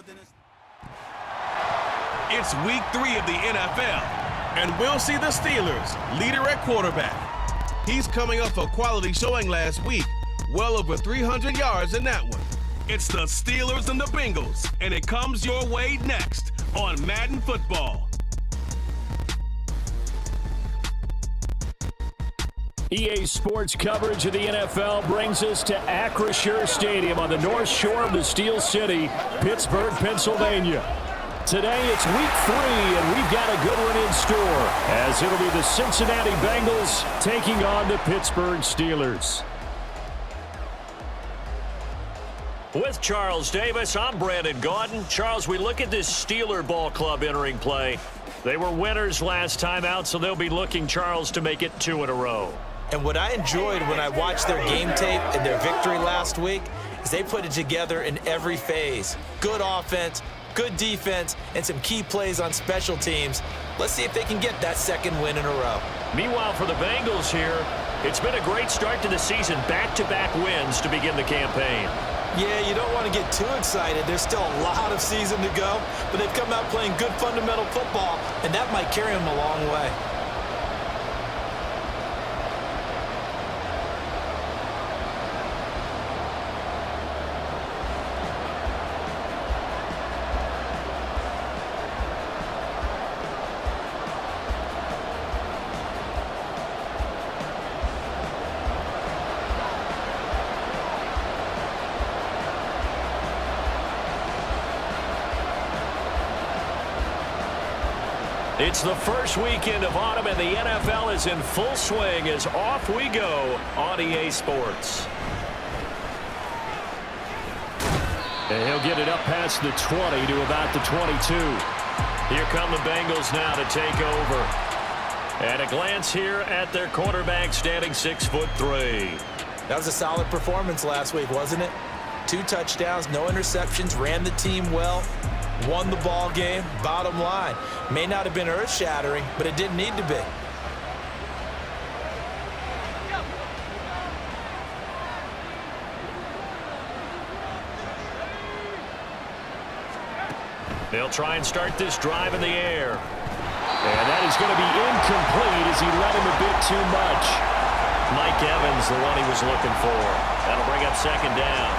than a... It's week 3 of the NFL, and we'll see the Steelers, leader at quarterback. He's coming off a quality showing last week, well over 300 yards in that one. It's the Steelers and the Bengals, and it comes your way next on Madden Football. EA Sports coverage of the NFL brings us to Acrisure Stadium on the north shore of the Steel City, Pittsburgh, Pennsylvania. Today it's week 3, and we've got a good one in store, as it'll be the Cincinnati Bengals taking on the Pittsburgh Steelers. With Charles Davis, I'm Brandon Gaudin. Charles, we look at this Steeler ball club entering play. They were winners last time out, so they'll be looking, Charles, to make it 2 in a row. And what I enjoyed when I watched their game tape and their victory last week is they put it together in every phase. Good offense, good defense, and some key plays on special teams. Let's see if they can get that second win in a row. Meanwhile, for the Bengals here, it's been a great start to the season. Back-to-back wins to begin the campaign. Yeah, you don't want to get too excited. There's still a lot of season to go, but they've come out playing good fundamental football, and that might carry them a long way. It's the first weekend of autumn, and the NFL is in full swing as off we go on EA Sports. And he'll get it up past the 20 to about the 22. Here come the Bengals now to take over. And a glance here at their quarterback, standing 6'3". That was a solid performance last week, wasn't it? 2 touchdowns, no interceptions, ran the team well. Won the ball game. Bottom line, may not have been earth-shattering, but it didn't need to be. They'll try and start this drive in the air. And that is going to be incomplete as he let him a bit too much. Mike Evans, the one he was looking for. That'll bring up second down.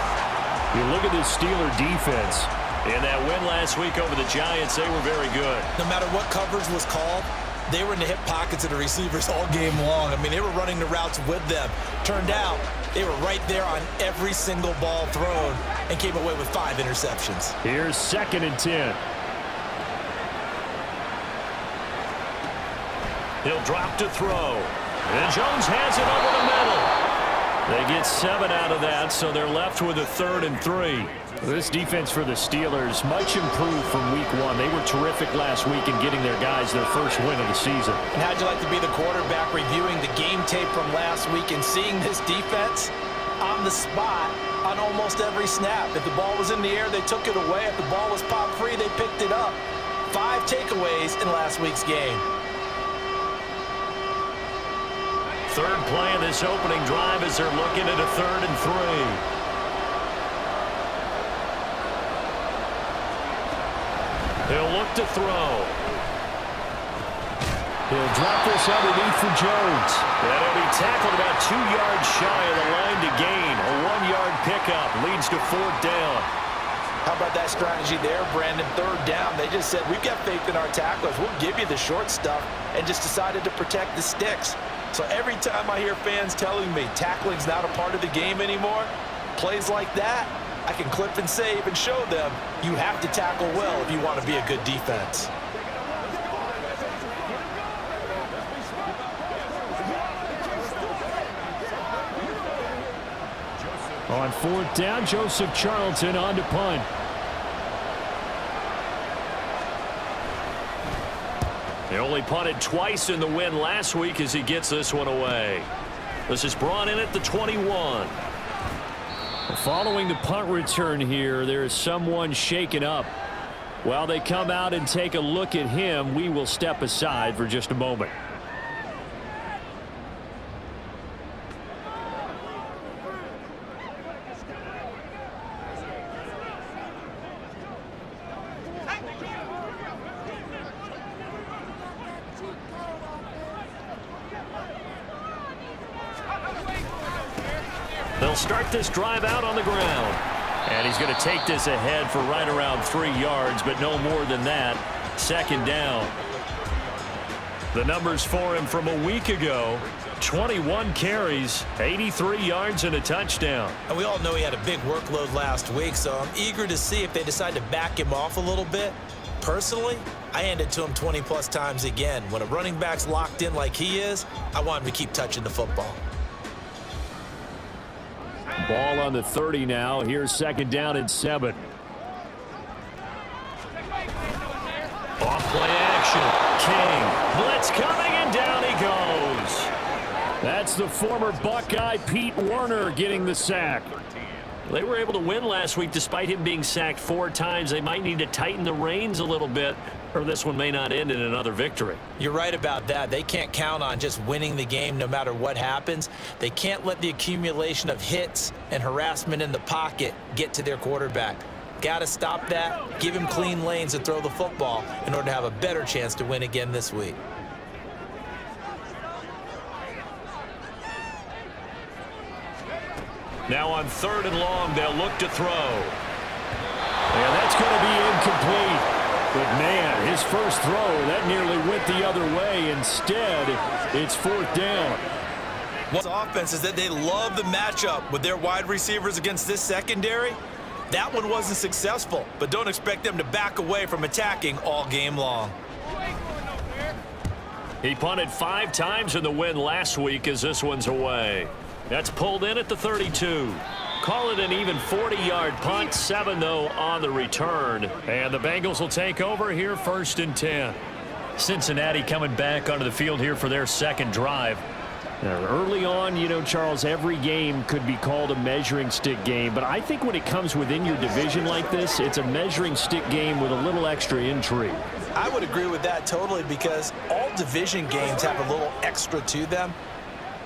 You look at this Steeler defense. In that win last week over the Giants, they were very good. No matter what coverage was called, they were in the hip pockets of the receivers all game long. I mean, they were running the routes with them. Turned out, they were right there on every single ball thrown and came away with 5 interceptions. Here's 2nd and 10. He'll drop to throw. And Jones has it over the middle. They get 7 out of that, so they're left with a 3rd and 3. This defense for the Steelers, much improved from week 1. They were terrific last week in getting their guys their first win of the season. And how'd you like to be the quarterback reviewing the game tape from last week and seeing this defense on the spot on almost every snap? If the ball was in the air, they took it away. If the ball was popped free, they picked it up. 5 takeaways in last week's game. Third play of this opening drive as they're looking at a 3rd and 3. He'll look to throw. He'll drop this underneath for Jones. And he'll be tackled about 2 yards shy of the line to gain. A 1-yard pickup leads to 4th down. How about that strategy there, Brandon? 3rd down. They just said, we've got faith in our tacklers. We'll give you the short stuff, and just decided to protect the sticks. So every time I hear fans telling me tackling's not a part of the game anymore, plays like that, I can clip and save and show them you have to tackle well if you want to be a good defense. On 4th down, Joseph Charlton on to punt. He only punted twice in the win last week as he gets this one away. This is brought in at the 21. Following the punt return here, there is someone shaken up. While they come out and take a look at him, we will step aside for just a moment. They'll start this drive out on the ground. And he's going to take this ahead for right around 3 yards, but no more than that. Second down. The numbers for him from a week ago: 21 carries, 83 yards, and a touchdown. And we all know he had a big workload last week, so I'm eager to see if they decide to back him off a little bit. Personally, I hand it to him 20-plus times again. When a running back's locked in like he is, I want him to keep touching the football. Ball on the 30 now. Here's second down and 7. Off play action. King. Blitz coming, and down he goes. That's the former Buckeye Pete Werner getting the sack. They were able to win last week despite him being sacked 4 times. They might need to tighten the reins a little bit, or this one may not end in another victory. You're right about that. They can't count on just winning the game no matter what happens. They can't let the accumulation of hits and harassment in the pocket get to their quarterback. Got to stop that, give him clean lanes to throw the football in order to have a better chance to win again this week. Now on 3rd and long, they'll look to throw. And that's going to be incomplete. But, man, his first throw, that nearly went the other way. Instead, it's 4th down. What's offense is that they love the matchup with their wide receivers against this secondary. That one wasn't successful, but don't expect them to back away from attacking all game long. He punted 5 times in the win last week as this one's away. That's pulled in at the 32. Call it an even 40-yard punt. 7, though, on the return. And the Bengals will take over here 1st and 10. Cincinnati coming back onto the field here for their second drive. Now, early on, you know, Charles, every game could be called a measuring stick game. But I think when it comes within your division like this, it's a measuring stick game with a little extra intrigue. I would agree with that totally, because all division games have a little extra to them.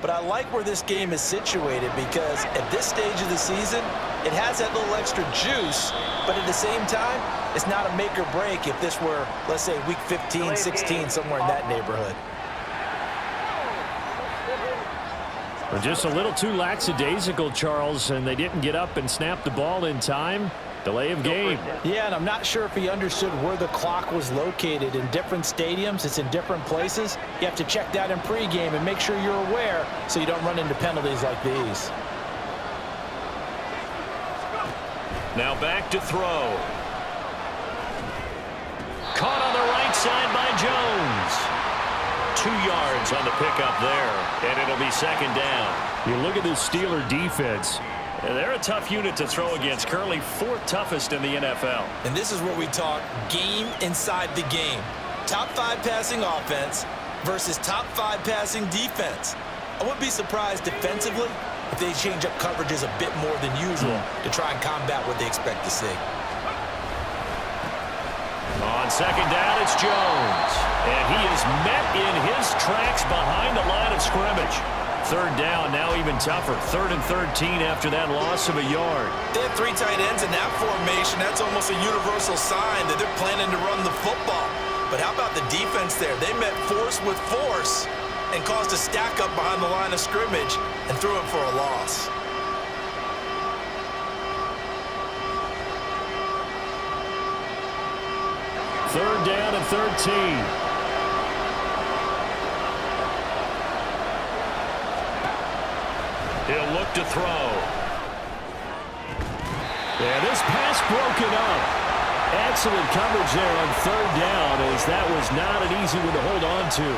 But I like where this game is situated, because at this stage of the season, it has that little extra juice, but at the same time, it's not a make or break if this were, let's say, week 15, 16, somewhere in that neighborhood. Well, just a little too lackadaisical, Charles, and they didn't get up and snap the ball in time. Delay of game. Yeah, and I'm not sure if he understood where the clock was located. In different stadiums, it's in different places. You have to check that in pregame and make sure you're aware so you don't run into penalties like these. Now back to throw. Caught on the right side by Jones. 2 yards on the pickup there, and it'll be second down. You look at this Steeler defense. They're a tough unit to throw against, currently 4th toughest in the NFL. And this is where we talk game inside the game. Top 5 passing offense versus top 5 passing defense. I wouldn't be surprised defensively if they change up coverages a bit more than usual to try and combat what they expect to see. On second down, it's Jones. And he is met in his tracks behind the line of scrimmage. 3rd down, now even tougher. 3rd and 13 after that loss of a yard. They have 3 tight ends in that formation. That's almost a universal sign that they're planning to run the football. But how about the defense there? They met force with force and caused a stack up behind the line of scrimmage and threw him for a loss. Third down and 13. He'll look to throw. Yeah, this pass broken up. Excellent coverage there on 3rd down, as that was not an easy one to hold on to.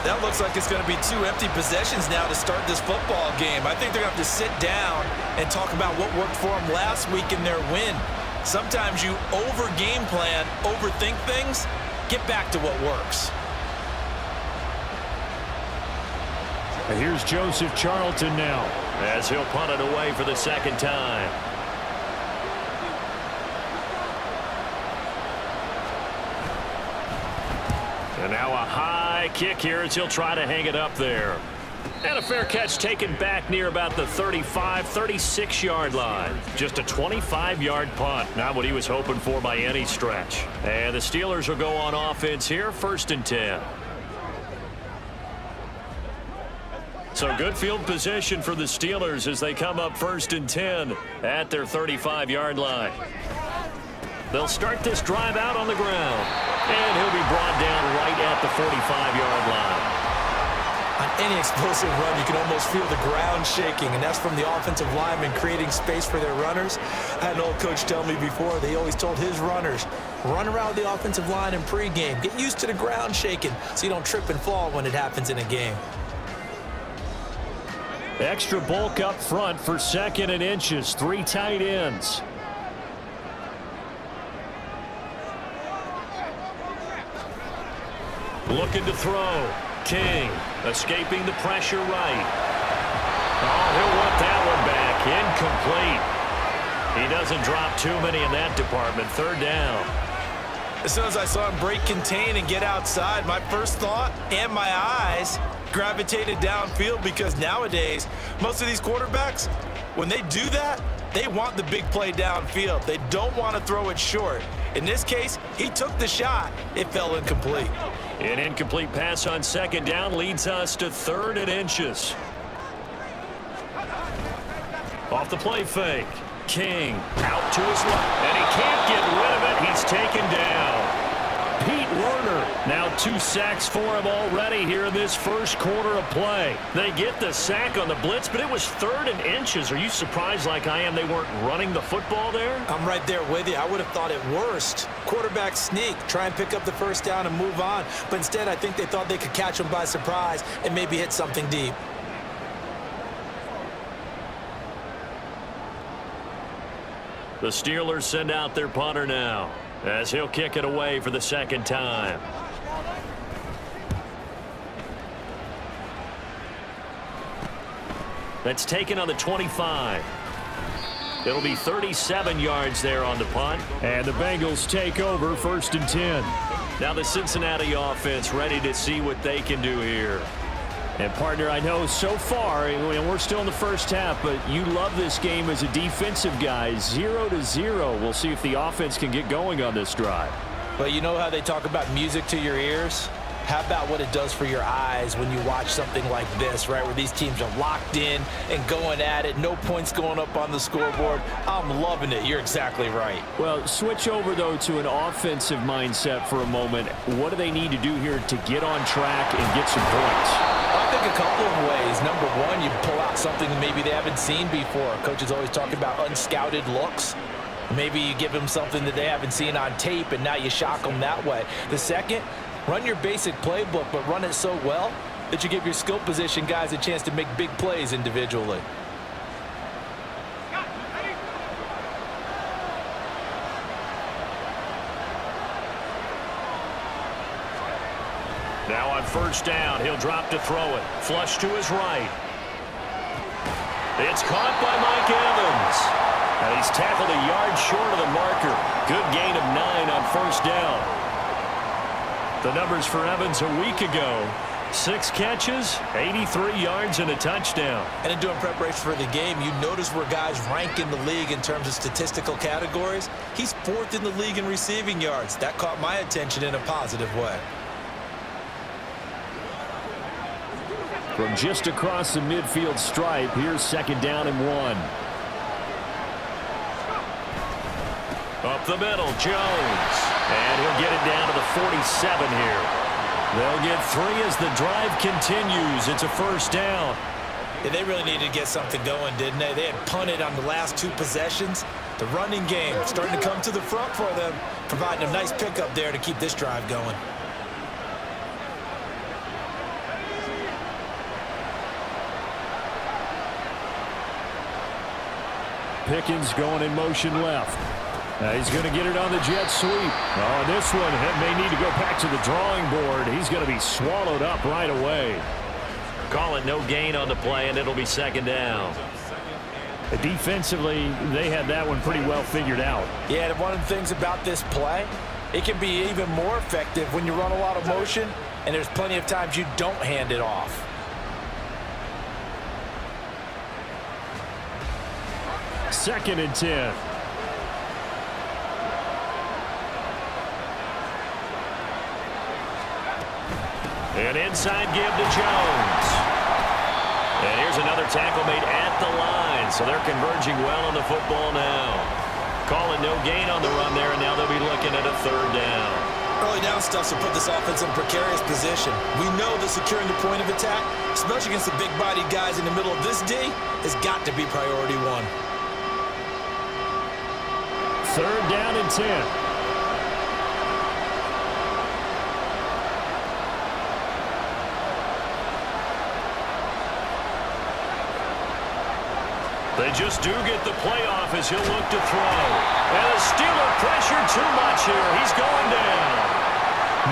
That looks like it's going to be 2 empty possessions now to start this football game. I think they're going to have to sit down and talk about what worked for them last week in their win. Sometimes you over-game plan, overthink things. Get back to what works. And here's Joseph Charlton now, as he'll punt it away for the second time. And now a high kick here as he'll try to hang it up there. And a fair catch taken back near about the 35, 36-yard line. Just a 25-yard punt. Not what he was hoping for by any stretch. And the Steelers will go on offense here, 1st and 10. So good field position for the Steelers as they come up 1st and 10 at their 35-yard line. They'll start this drive out on the ground. And he'll be brought down right at the 45-yard line. On any explosive run, you can almost feel the ground shaking, and that's from the offensive linemen creating space for their runners. I had an old coach tell me before, they always told his runners, run around the offensive line in pregame. Get used to the ground shaking so you don't trip and fall when it happens in a game. Extra bulk up front for 2nd and inches. 3 tight ends. Looking to throw. King escaping the pressure right. Oh, he'll want that one back. Incomplete. He doesn't drop too many in that department. 3rd down. As soon as I saw him break contain and get outside, my first thought and my eyes gravitated downfield, because nowadays, most of these quarterbacks, when they do that, they want the big play downfield. They don't want to throw it short. In this case, he took the shot. It fell incomplete. An incomplete pass on 2nd down leads us to 3rd and inches. Off the play fake. King out to his left, and he can't get rid of it. He's taken down. Pete Werner, now 2 sacks for him already here in this first quarter of play. They get the sack on the blitz, but it was 3rd and inches. Are you surprised like I am they weren't running the football there? I'm right there with you. I would have thought it worst. Quarterback sneak, try and pick up the 1st down and move on. But instead, I think they thought they could catch him by surprise and maybe hit something deep. The Steelers send out their punter now as he'll kick it away for the 2nd time. That's taken on the 25. It'll be 37 yards there on the punt. And the Bengals take over 1st and 10. Now the Cincinnati offense ready to see what they can do here. And, partner, I know so far, and we're still in the first half, but you love this game as a defensive guy. 0-0. We'll see if the offense can get going on this drive. But you know how they talk about music to your ears? How about what it does for your eyes when you watch something like this, right, where these teams are locked in and going at it, no points going up on the scoreboard? I'm loving it. You're exactly right. Well, switch over, though, to an offensive mindset for a moment. What do they need to do here to get on track and get some points? I think a couple of ways. Number one, you pull out something that maybe they haven't seen before. Coaches always talk about unscouted looks. Maybe you give them something that they haven't seen on tape, and now you shock them that way. The second, run your basic playbook, but run it so well that you give your skill position guys a chance to make big plays individually. Now on 1st down, he'll drop to throw it. Flush to his right. It's caught by Mike Evans. And he's tackled a yard short of the marker. Good gain of 9 on 1st down. The numbers for Evans a week ago. 6 catches, 83 yards, and a touchdown. And in doing preparation for the game, you notice where guys rank in the league in terms of statistical categories. He's 4th in the league in receiving yards. That caught my attention in a positive way. From just across the midfield stripe, here's 2nd down and 1. Up the middle, Jones. And he'll get it down to the 47 here. They'll get 3 as the drive continues. It's a 1st down. Yeah, they really needed to get something going, didn't they? They had punted on the last 2 possessions. The running game starting to come to the front for them, providing a nice pickup there to keep this drive going. Pickens going in motion left. He's going to get it on the jet sweep. Oh, this one may need to go back to the drawing board. He's going to be swallowed up right away. Call it no gain on the play, and it'll be 2nd down. Defensively, they had that one pretty well figured out. Yeah, and one of the things about this play, it can be even more effective when you run a lot of motion, and there's plenty of times you don't hand it off. Second and 10. An inside give to Jones. And here's another tackle made at the line. So they're converging well on the football now. Calling no gain on the run there, and now they'll be looking at a third down. Early down stuff to put this offense in a precarious position. We know that securing the point of attack, especially against the big-bodied guys in the middle of this D, has got to be priority one. Third down and 10. They just do get the playoff as he'll look to throw. And the Steeler pressure too much here. He's going down.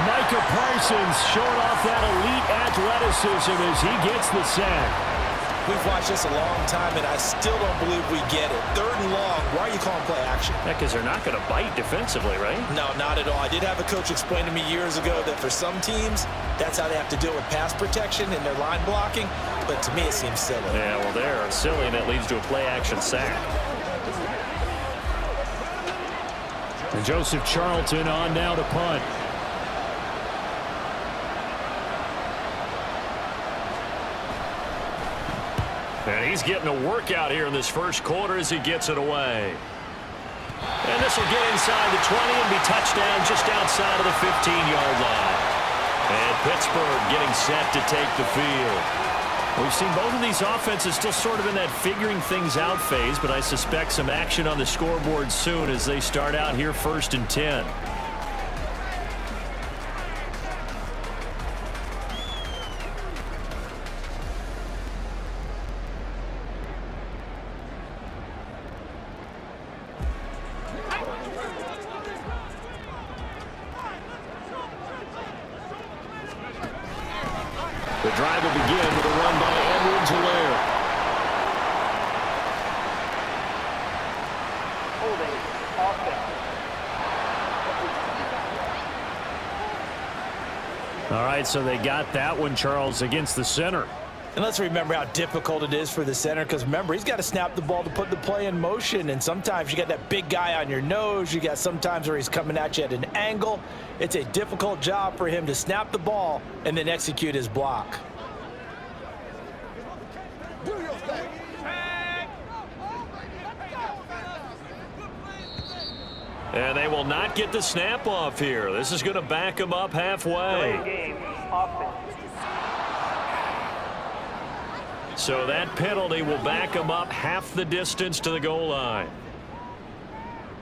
Micah Parsons showing off that elite athleticism as he gets the sack. We've watched this a long time, and I still don't believe we get it. Third and long, why are you calling play action? Yeah, because they're not going to bite defensively, right? No, not at all. I did have a coach explain to me years ago that for some teams, that's how they have to deal with pass protection and their line blocking. But to me, it seems silly. Yeah, well, they're silly, and it leads to a play-action sack. And Joseph Charlton on now to punt. And he's getting a workout here in this first quarter as he gets it away. And this will get inside the 20 and be touchdown just outside of the 15-yard line. And Pittsburgh getting set to take the field. We've seen both of these offenses still sort of in that figuring things out phase, but I suspect some action on the scoreboard soon as they start out here first and 10. The drive will begin with a run by Edwards-Helaire. All right, so they got that one, Charles, against the center. And let's remember how difficult it is for the center, because remember, he's got to snap the ball to put the play in motion, and sometimes you got that big guy on your nose. You got sometimes where he's coming at you at an angle. It's a difficult job for him to snap the ball and then execute his block. And they will not get the snap off here. This is going to back them up halfway. So that penalty will back them up half the distance to the goal line.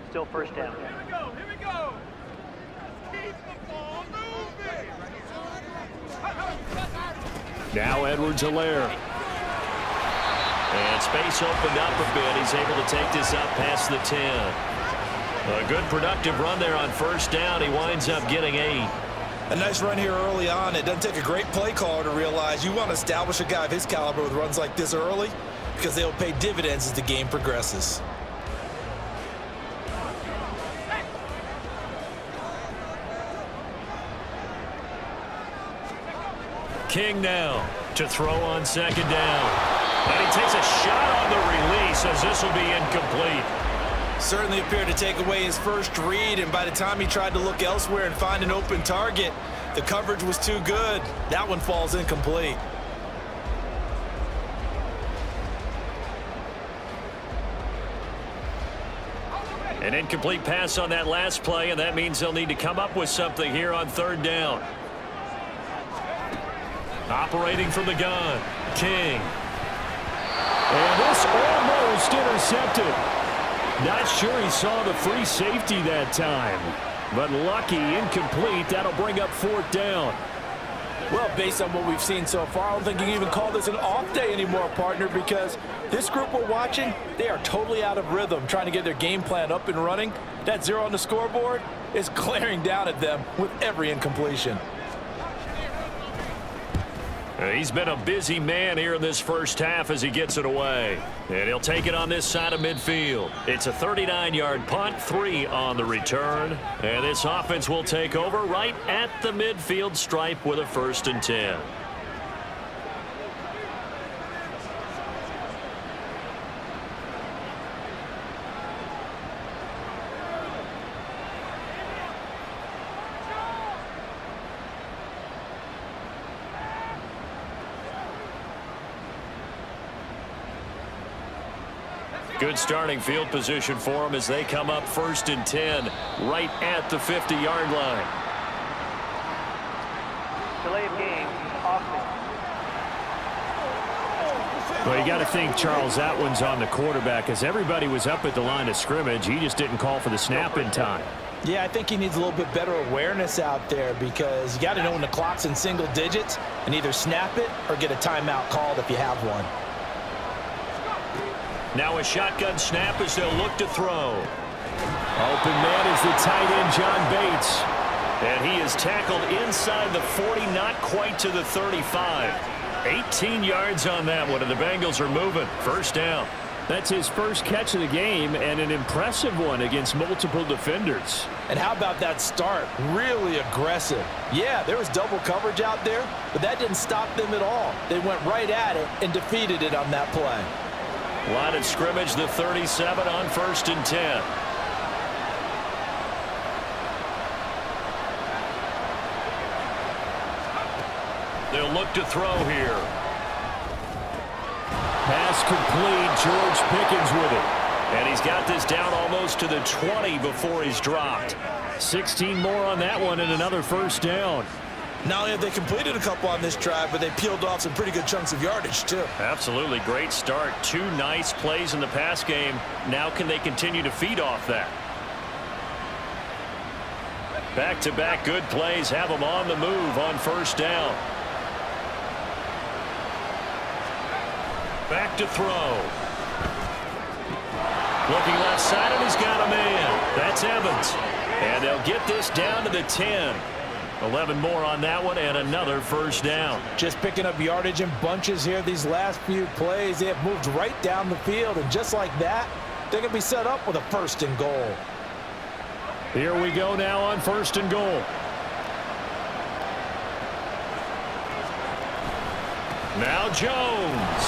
Still first down. Here we go. Keep the ball moving. Now Edwards-Helaire. And space opened up a bit. He's able to take this up past the 10. A good productive run there on first down. He winds up getting 8. A nice run here early on. It doesn't take a great play caller to realize you want to establish a guy of his caliber with runs like this early, because they'll pay dividends as the game progresses. King now to throw on second down. And he takes a shot on the release as this will be incomplete. Certainly appeared to take away his first read, and by the time he tried to look elsewhere and find an open target, the coverage was too good. That one falls incomplete. An incomplete pass on that last play, and that means they'll need to come up with something here on third down. Operating from the gun, King. And this almost intercepted. Not sure he saw the free safety that time. But lucky, incomplete. That'll bring up fourth down. Well, based on what we've seen so far, I don't think you can even call this an off day anymore, partner, because this group we're watching, they are totally out of rhythm, trying to get their game plan up and running. That 0 on the scoreboard is glaring down at them with every incompletion. He's been a busy man here in this first half as he gets it away. And he'll take it on this side of midfield. It's a 39-yard punt, 3 on the return. And this offense will take over right at the midfield stripe with a 1st and 10. Good starting field position for them as they come up 1st and 10 right at the 50-yard line. Delay of game, offense. Well, you got to think, Charles, that one's on the quarterback as everybody was up at the line of scrimmage. He just didn't call for the snap in time. Yeah, I think he needs a little bit better awareness out there because you got to know when the clock's in single digits and either snap it or get a timeout called if you have one. Now a shotgun snap as they'll look to throw. Open man is the tight end, John Bates. And he is tackled inside the 40, not quite to the 35. 18 yards on that one, and the Bengals are moving. 1st down. That's his first catch of the game, and an impressive one against multiple defenders. And how about that start? Really aggressive. Yeah, there was double coverage out there, but that didn't stop them at all. They went right at it and defeated it on that play. Line of scrimmage, the 37 on 1st and 10. They'll look to throw here. Pass complete. George Pickens with it. And he's got this down almost to the 20 before he's dropped. 16 more on that one and another 1st down. Not only have they completed a couple on this drive, but they peeled off some pretty good chunks of yardage, too. Absolutely. Great start. 2 nice plays in the pass game. Now can they continue to feed off that? Back-to-back good plays have them on the move on 1st down. Back to throw. Looking left side, and he's got a man. That's Evans. And they'll get this down to the 10. 11 more on that one, and another 1st down. Just picking up yardage in bunches here these last few plays. They have moved right down the field, and just like that, they're going to be set up with a 1st and goal. Here we go now on 1st and goal. Now Jones.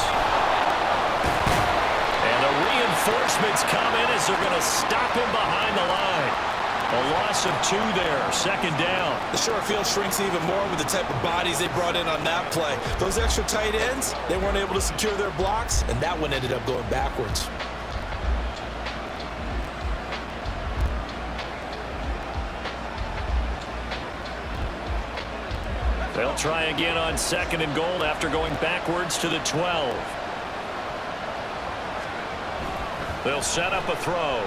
And the reinforcements come in as they're going to stop him behind the line. A loss of 2 there, 2nd down. The short field shrinks even more with the type of bodies they brought in on that play. Those extra tight ends, they weren't able to secure their blocks, and that one ended up going backwards. They'll try again on 2nd and goal after going backwards to the 12. They'll set up a throw.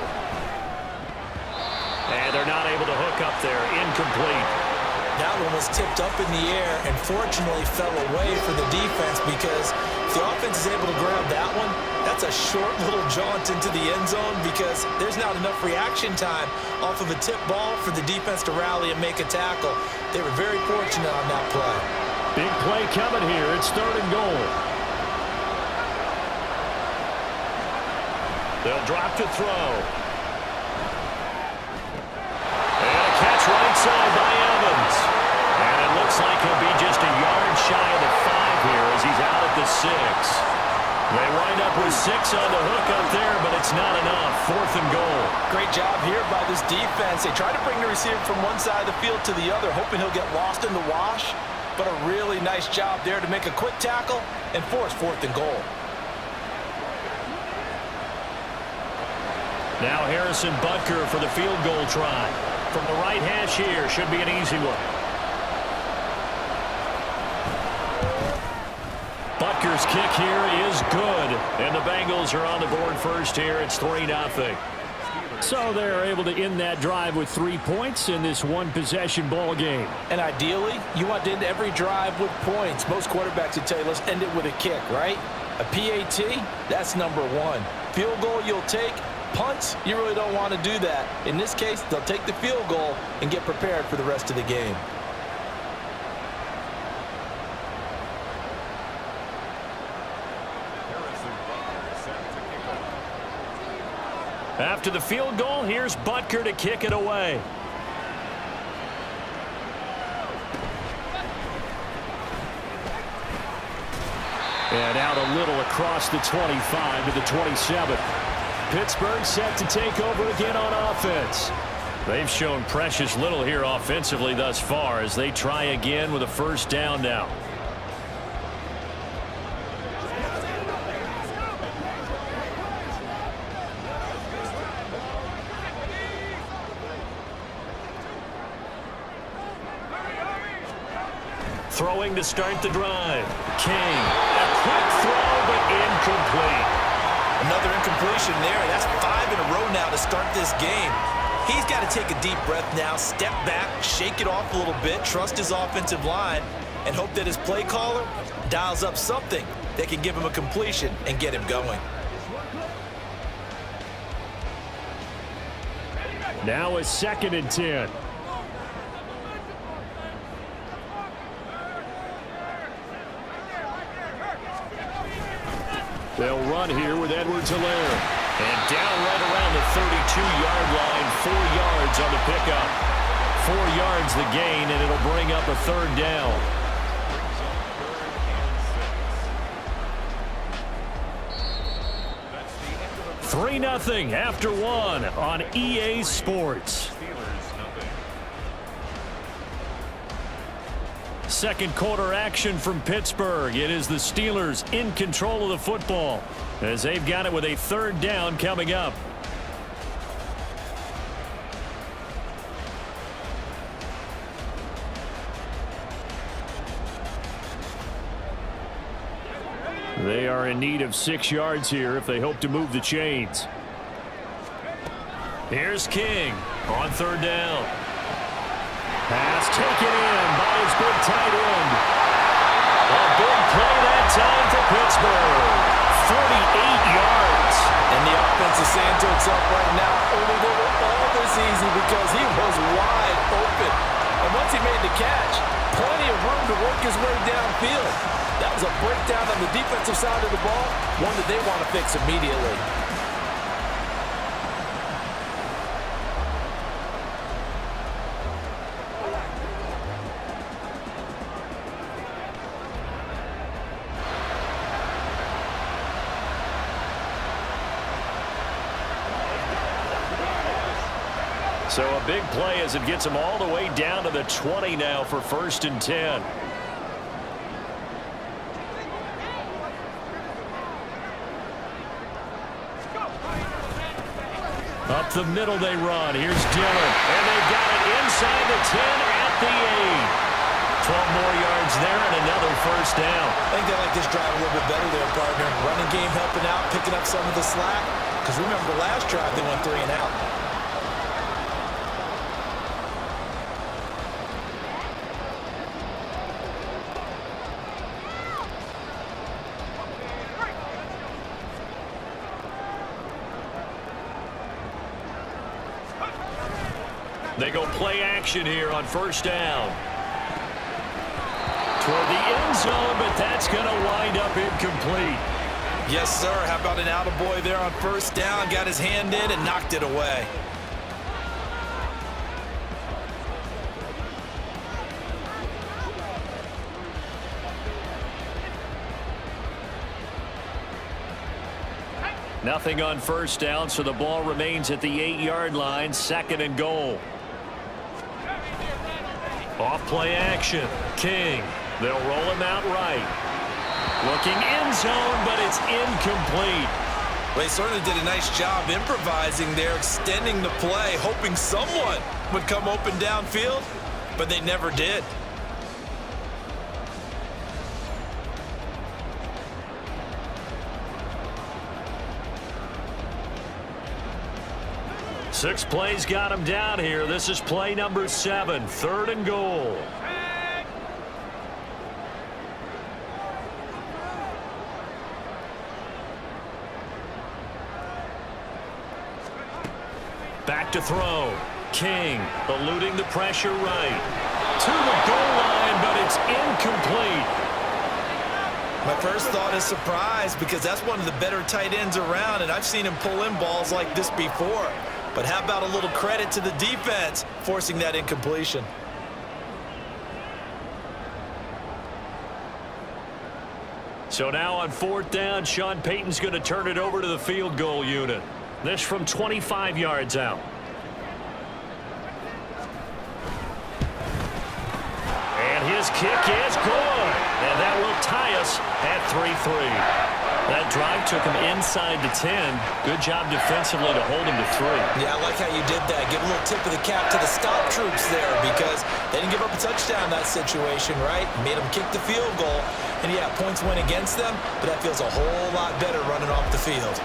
And they're not able to hook up there. Incomplete. That one was tipped up in the air and fortunately fell away for the defense because if the offense is able to grab that one, that's a short little jaunt into the end zone because there's not enough reaction time off of a tip ball for the defense to rally and make a tackle. They were very fortunate on that play. Big play coming here. It's 3rd and goal. They'll drop to throw. And a catch right side by Evans. And it looks like he'll be just a yard shy of the 5 here as he's out at the 6. They wind up with 6 on the hook up there, but it's not enough. 4th and goal. Great job here by this defense. They try to bring the receiver from one side of the field to the other, hoping he'll get lost in the wash. But a really nice job there to make a quick tackle and force 4th and goal. Now Harrison Butker for the field goal try. From the right hash here, should be an easy one. Butker's kick here is good. And the Bengals are on the board first here. It's 3-0. So they're able to end that drive with 3 points in this one-possession ball game. And ideally, you want to end every drive with points. Most quarterbacks would tell you, let's end it with a kick, right? A PAT, that's number 1. Field goal you'll take. Punts, you really don't want to do that. In this case, they'll take the field goal and get prepared for the rest of the game. After the field goal, here's Butker to kick it away. And out a little across the 25 to the 27. Pittsburgh set to take over again on offense. They've shown precious little here offensively thus far as they try again with a 1st down now. Throwing to start the drive. King. A quick throw, but incomplete. Another incompletion there. That's 5 in a row now to start this game. He's got to take a deep breath now, step back, shake it off a little bit, trust his offensive line, and hope that his play caller dials up something that can give him a completion and get him going. Now a 2nd and 10. They'll run here with Edwards-Helaire. And down right around the 32-yard line, 4 yards on the pickup. 4 yards the gain, and it'll bring up a 3rd down. That's 3-0 after 1 on EA Sports. Second quarter action from Pittsburgh. It is the Steelers in control of the football as they've got it with a 3rd down coming up. They are in need of 6 yards here if they hope to move the chains. Here's King on 3rd down. Pass taken in by his big tight end. A big play that time for Pittsburgh. 48 yards. And the offense is saying to itself right now, only they were all this easy because he was wide open. And once he made the catch, plenty of room to work his way downfield. That was a breakdown on the defensive side of the ball, one that they want to fix immediately. So a big play as it gets them all the way down to the 20 now for 1st and 10. Up the middle they run. Here's Dillon. And they've got it inside the 10 at the 8. 12 more yards there and another 1st down. I think they like this drive a little bit better there, partner. Running game helping out, picking up some of the slack. Because remember the last drive they went 3 and out. They go play action here on 1st down. Toward the end zone, but that's going to wind up incomplete. Yes, sir. How about an attaboy there on 1st down? Got his hand in and knocked it away. Nothing on 1st down, so the ball remains at the 8-yard line, 2nd and goal. Off play action. King. They'll roll him out right. Looking end zone, but it's incomplete. They certainly did a nice job improvising there, extending the play, hoping someone would come open downfield, but they never did. Six plays got him down here. This is play number 7, 3rd and goal. Back to throw. King eluding the pressure right. To the goal line, but it's incomplete. My first thought is surprise because that's one of the better tight ends around, and I've seen him pull in balls like this before. But how about a little credit to the defense forcing that incompletion? So now on 4th down, Sean Payton's going to turn it over to the field goal unit. This from 25 yards out. And his kick is good. And that will tie us at 3-3. That drive took him inside the 10. Good job defensively to hold him to 3. Yeah, I like how you did that. Give a little tip of the cap to the stop troops there because they didn't give up a touchdown in that situation, right? Made them kick the field goal. And, yeah, points went against them, but that feels a whole lot better running off the field.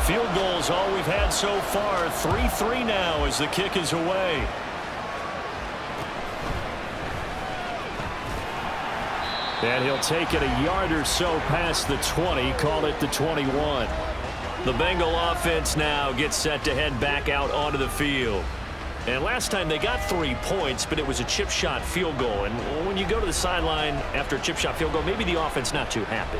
Field goals all we've had so far. 3-3 now as the kick is away. And he'll take it a yard or so past the 20. Call it the 21. The Bengal offense now gets set to head back out onto the field. And last time they got 3 points, but it was a chip shot field goal. And when you go to the sideline after a chip shot field goal, maybe the offense not too happy.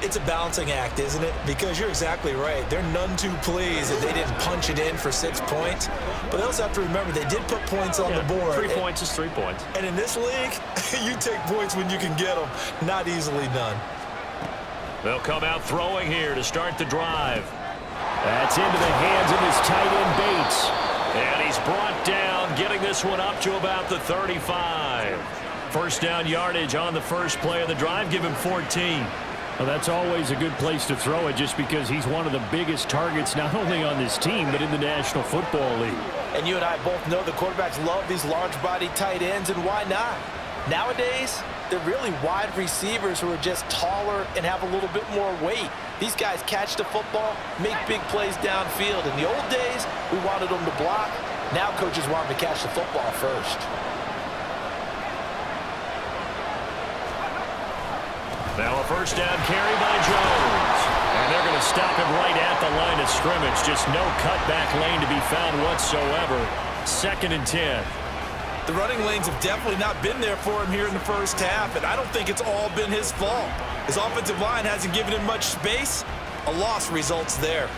It's a balancing act, isn't it? Because you're exactly right. They're none too pleased that they didn't punch it in for 6 points. But they also have to remember they did put points on the board. 3 points is 3 points. And in this league, you take points when you can get them. Not easily done. They'll come out throwing here to start the drive. That's into the hands of his tight end Bates. And he's brought down, getting this one up to about the 35. First down yardage on the first play of the drive. Give him 14. Well, that's always a good place to throw it just because he's one of the biggest targets not only on this team but in the National Football League. And you and I both know the quarterbacks love these large-bodied tight ends, and why not? Nowadays, they're really wide receivers who are just taller and have a little bit more weight. These guys catch the football, make big plays downfield. In the old days, we wanted them to block. Now coaches want them to catch the football first. Now a first down carry by Jones. And they're going to stop him right at the line of scrimmage. Just no cutback lane to be found whatsoever. 2nd and 10. The running lanes have definitely not been there for him here in the first half, and I don't think it's all been his fault. His offensive line hasn't given him much space. A loss results there.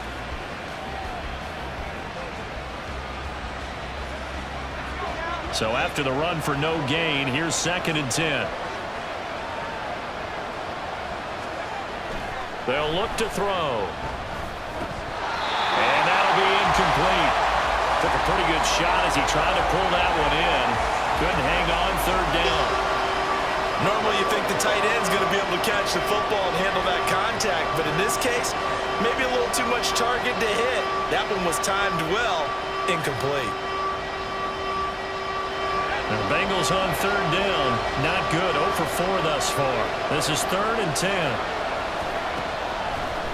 So after the run for no gain, here's 2nd and 10. They'll look to throw. And that'll be incomplete. Took a pretty good shot as he tried to pull that one in. Couldn't hang on 3rd down. Normally you think the tight end's going to be able to catch the football and handle that contact, but in this case, maybe a little too much target to hit. That one was timed well. Incomplete. The Bengals on 3rd down. Not good. 0 for 4 thus far. This is 3rd and 10.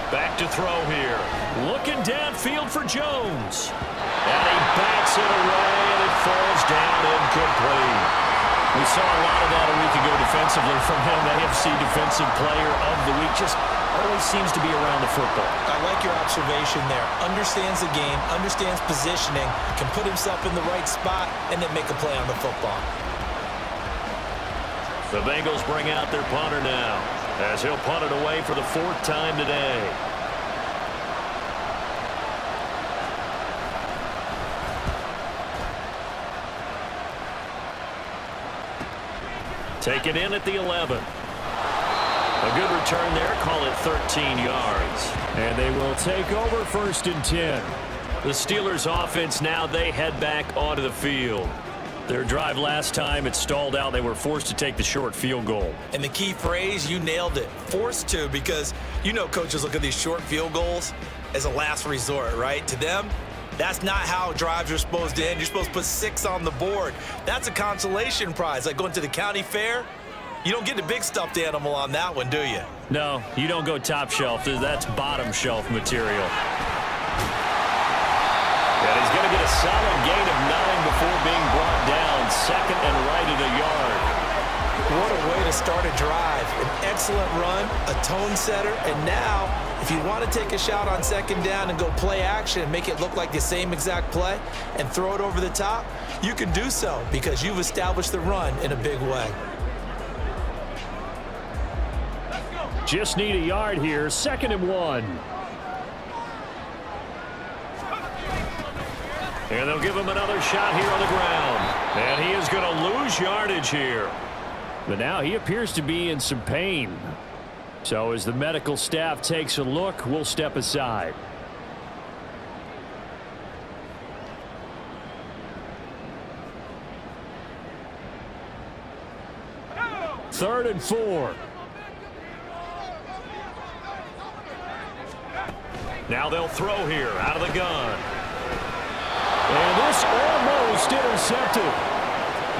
Back to throw here. Looking downfield for Jones. And he bats it away, and it falls down incomplete. We saw a lot of that a week ago defensively from him. AFC Defensive Player of the Week. Just always seems to be around the football. I like your observation there. Understands the game, understands positioning, can put himself in the right spot, and then make a play on the football. The Bengals bring out their punter now, as he'll punt it away for the 4th time today. Take it in at the 11. A good return there. Call it 13 yards. And they will take over 1st and 10. The Steelers offense now, they head back onto the field. Their drive last time, it stalled out. They were forced to take the short field goal. And the key phrase, you nailed it. Forced to, because you know coaches look at these short field goals as a last resort, right? To them, that's not how drives are supposed to end. You're supposed to put 6 on the board. That's a consolation prize. Like going to the county fair, you don't get the big stuffed animal on that one, do you? No, you don't go top shelf. That's bottom shelf material. And he's going to get a solid gain of 9 before being brought down. 2nd and right at a yard. What a way to start a drive. An excellent run, a tone setter, and now, if you want to take a shot on 2nd down and go play action and make it look like the same exact play and throw it over the top, you can do so because you've established the run in a big way. Just need a yard here. 2nd and 1. And they'll give him another shot here on the ground. And he is going to lose yardage here. But now he appears to be in some pain. So as the medical staff takes a look, we'll step aside. Third and 4. Now they'll throw here out of the gun. And this almost intercepted.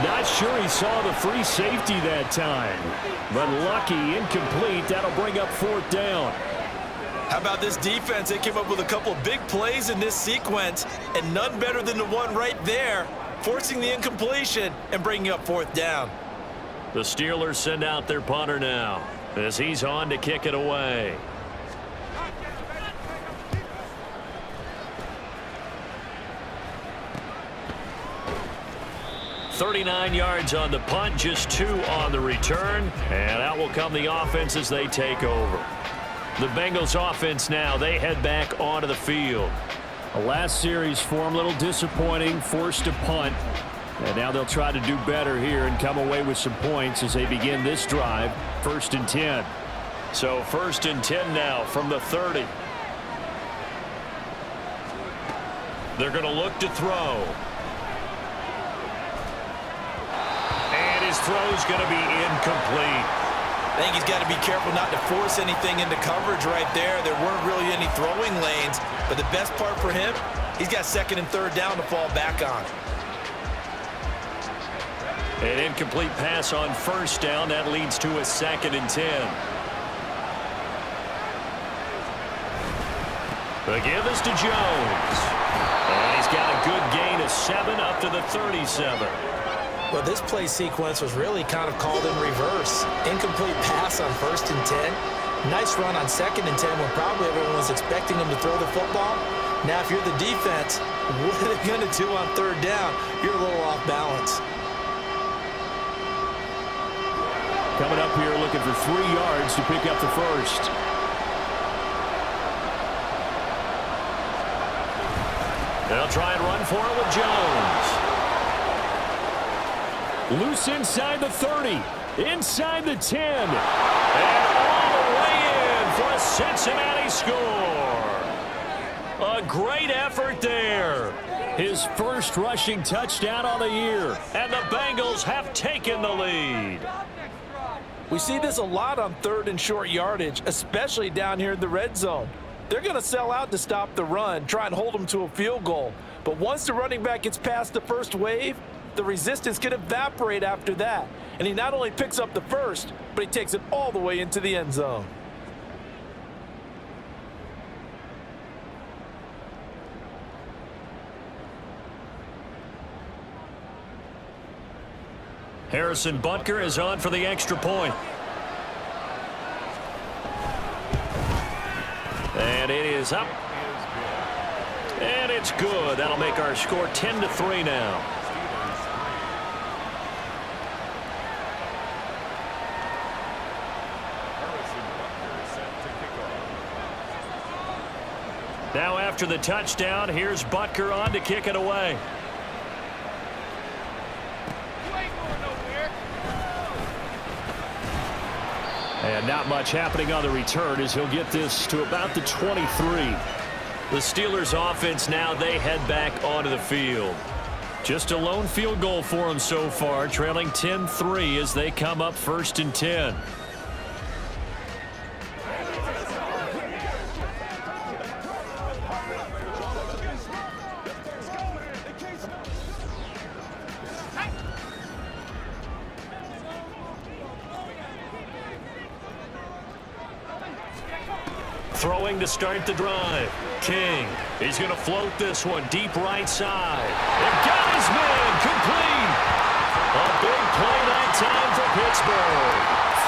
Not sure he saw the free safety that time. But lucky, incomplete. That'll bring up 4th down. How about this defense? They came up with a couple of big plays in this sequence, and none better than the one right there, forcing the incompletion and bringing up 4th down. The Steelers send out their punter now as he's on to kick it away. .39 yards on the punt, just 2 on the return, and out will come the offense as they take over. The Bengals offense now, they head back onto the field. The last series for them, a little disappointing, forced to punt. And now they'll try to do better here and come away with some points as they begin this drive. 1st and 10. So 1st and 10 now from the 30. They're going to look to throw. And his throw's going to be incomplete. I think he's got to be careful not to force anything into coverage right there. There weren't really any throwing lanes. But the best part for him, he's got 2nd and 3rd down to fall back on. An incomplete pass on 1st down. That leads to a 2nd and 10. The give is to Jones. And he's got a good gain of 7 up to the 37. Well, this play sequence was really kind of called in reverse. Incomplete pass on 1st and 10. Nice run on 2nd and 10 when probably everyone was expecting him to throw the football. Now, if you're the defense, what are they going to do on 3rd down? You're a little off balance. Coming up here looking for 3 yards to pick up the 1st. They'll try and run for it with Jones. Loose inside the 30. Inside the 10. And all the way in for a Cincinnati score. A great effort there. His first rushing touchdown on the year. And the Bengals have taken the lead. We see this a lot on 3rd and short yardage, especially down here in the red zone. They're going to sell out to stop the run, try and hold them to a field goal. But once the running back gets past the first wave, the resistance can evaporate after that. And he not only picks up the 1st, but he takes it all the way into the end zone. Harrison Butker is on for the extra point. And it is up. And it's good. That'll make our score 10-3 now. Now after the touchdown, here's Butker on to kick it away. And not much happening on the return as he'll get this to about the 23. The Steelers offense now, they head back onto the field. Just a lone field goal for them so far, trailing 10-3 as they come up 1st and 10. Throwing to start the drive. King. He's going to float this one deep right side. And got his man complete. A big play that time for Pittsburgh.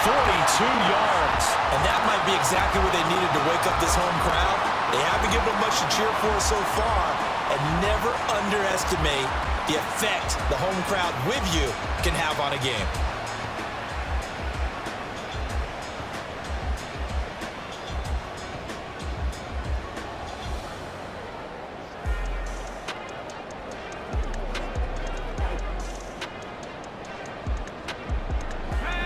42 yards. And that might be exactly what they needed to wake up this home crowd. They haven't given them much to cheer for so far. And never underestimate the effect the home crowd with you can have on a game.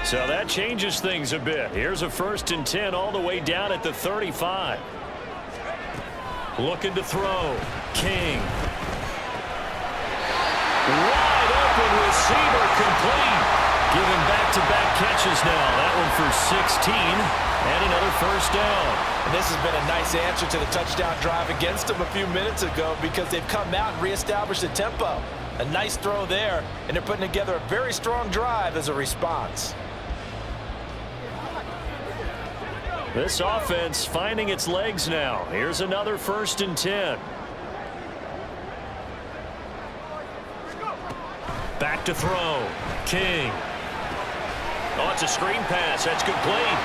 So that changes things a bit. Here's a 1st and 10 all the way down at the 35. Looking to throw. King. Wide open receiver, complete. Giving back-to-back catches now. That one for 16 and another 1st down. And this has been a nice answer to the touchdown drive against them a few minutes ago because they've come out and reestablished the tempo. A nice throw there, and they're putting together a very strong drive as a response. This offense finding its legs now. Here's another 1st and 10. Back to throw. King. Oh, it's a screen pass. That's complete.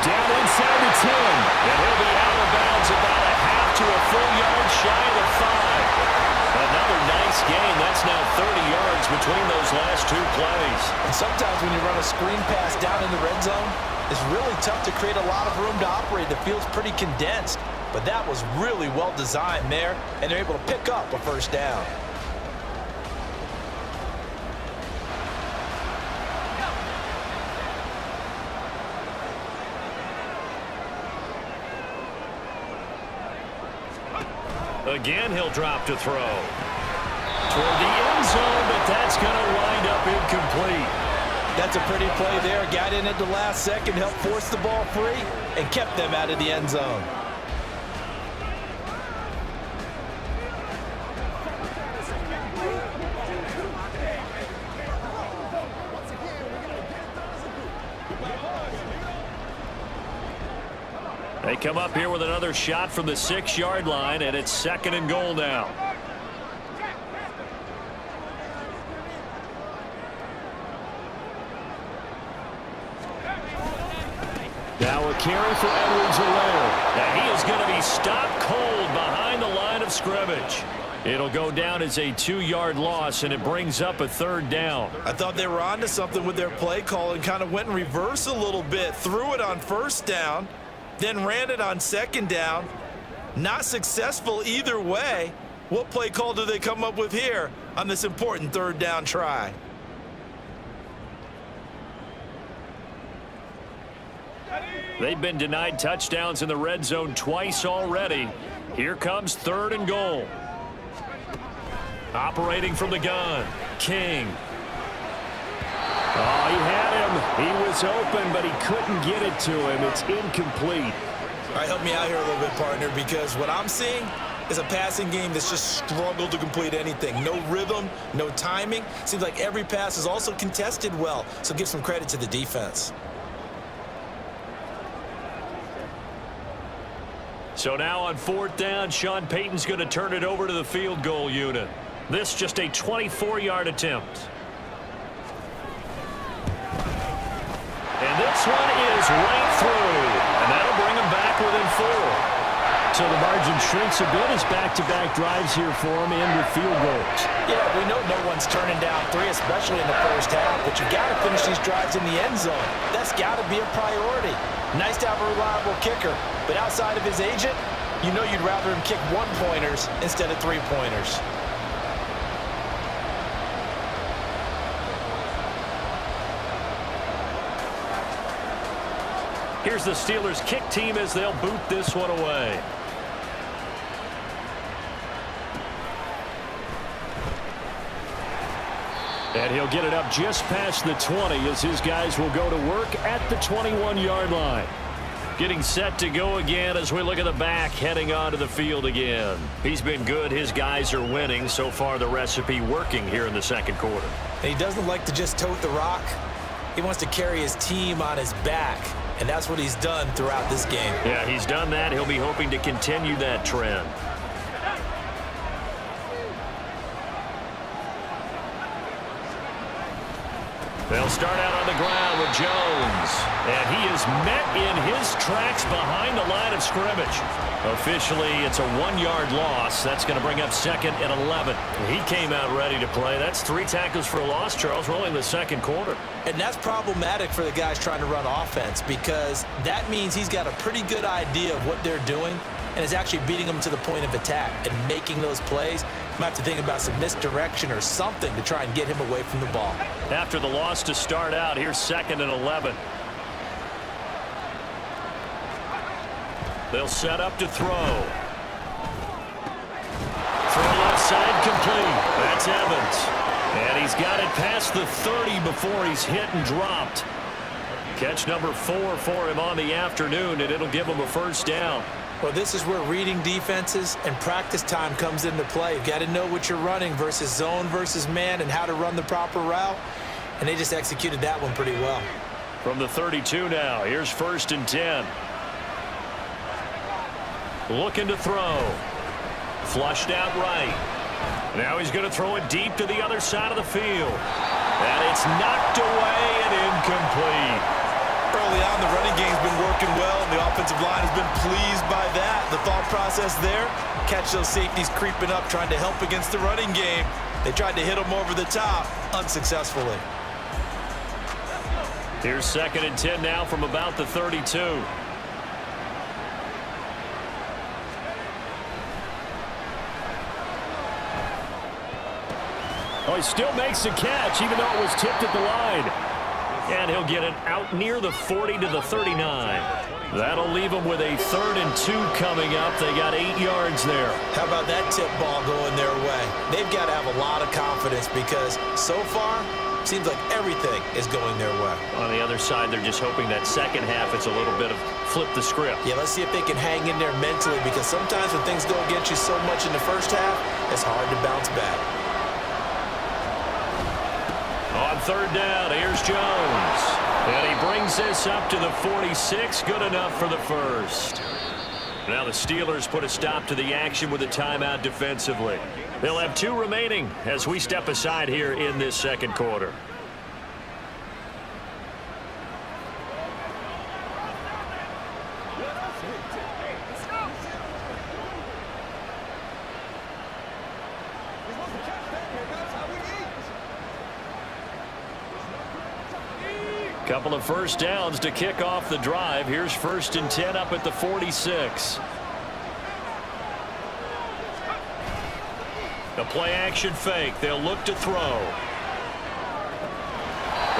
Down inside the 10. And he'll be out of bounds about a half to a full yard shy of the 5. Another nice gain. That's now 30 yards between those last 2 plays. And sometimes when you run a screen pass down in the red zone, it's really tough to create a lot of room to operate. The field's pretty condensed. But that was really well designed there, and they're able to pick up a 1st down. Again, he'll drop to throw. Toward the end zone, but that's going to wind up incomplete. That's a pretty play there. Got in at the last second, helped force the ball free, and kept them out of the end zone. They come up here with another shot from the 6-yard line, and it's 2nd and goal now. Now a carry for Edwards-Helaire. And he is going to be stopped cold behind the line of scrimmage. It'll go down as a 2-yard loss, and it brings up a 3rd down. I thought they were onto something with their play call and kind of went in reverse a little bit. Threw it on 1st down. Then ran it on 2nd down. Not successful either way. What play call do they come up with here on this important 3rd down try? They've been denied touchdowns in the red zone twice already. Here comes 3rd and goal. Operating from the gun. King. Oh, he had him. He was open, but he couldn't get it to him. It's incomplete. All right, help me out here a little bit, partner, because what I'm seeing is a passing game that's just struggled to complete anything. No rhythm, no timing. Seems like every pass is also contested well, so give some credit to the defense. So now on 4th down, Sean Payton's going to turn it over to the field goal unit. This just a 24-yard attempt. And this one is right through. And that'll bring him back within 4. So the margin shrinks a bit as back-to-back drives here for him and with field goals. Yeah, we know no one's turning down 3, especially in the 1st half, but you got to finish these drives in the end zone. That's got to be a priority. Nice to have a reliable kicker, but outside of his agent, you know you'd rather him kick 1-pointers instead of 3-pointers. Here's the Steelers' kick team as they'll boot this one away. And he'll get it up just past the 20 as his guys will go to work at the 21-yard line. Getting set to go again as we look at the back heading onto the field again. He's been good. His guys are winning. So far, the recipe working here in the 2nd quarter. And he doesn't like to just tote the rock. He wants to carry his team on his back. And that's what he's done throughout this game. Yeah, he's done that. He'll be hoping to continue that trend. They'll start out on the ground with Jones. And he is met in his tracks behind the line of scrimmage. Officially, it's a 1-yard loss. That's going to bring up 2nd and 11. He came out ready to play. That's 3 tackles for a loss, Charles, rolling the 2nd quarter. And that's problematic for the guys trying to run offense because that means he's got a pretty good idea of what they're doing and is actually beating them to the point of attack and making those plays. Might have to think about some misdirection or something to try and get him away from the ball. After the loss to start out, here's 2nd and 11. They'll set up to throw. Throw left side complete. That's Evans. And he's got it past the 30 before he's hit and dropped. Catch number 4 for him on the afternoon, and it'll give him a first down. Well, this is where reading defenses and practice time comes into play. You've got to know what you're running versus zone versus man and how to run the proper route. And they just executed that one pretty well. From the 32 now, here's 1st and 10. Looking to throw. Flushed out right. Now he's going to throw it deep to the other side of the field. And it's knocked away and incomplete. Early on, the running game's been working well, and the offensive line has been pleased by that. The thought process there, catch those safeties creeping up, trying to help against the running game. They tried to hit them over the top, unsuccessfully. Here's 2nd and 10 now from about the 32. Oh, he still makes the catch, even though it was tipped at the line. And he'll get it out near the 40 to the 39. That'll leave them with a 3rd and 2 coming up. They got 8 yards there. How about that tip ball going their way? They've got to have a lot of confidence because so far, it seems like everything is going their way. On the other side, they're just hoping that second half it's a little bit of flip the script. Yeah, let's see if they can hang in there mentally because sometimes when things go against you so much in the first half, it's hard to bounce back. On 3rd down, here's Jones. And he brings this up to the 46. Good enough for the first. Now the Steelers put a stop to the action with a timeout defensively. They'll have 2 remaining as we step aside here in this 2nd quarter. Couple of first downs to kick off the drive. Here's 1st and 10 up at the 46. The play action fake. They'll look to throw.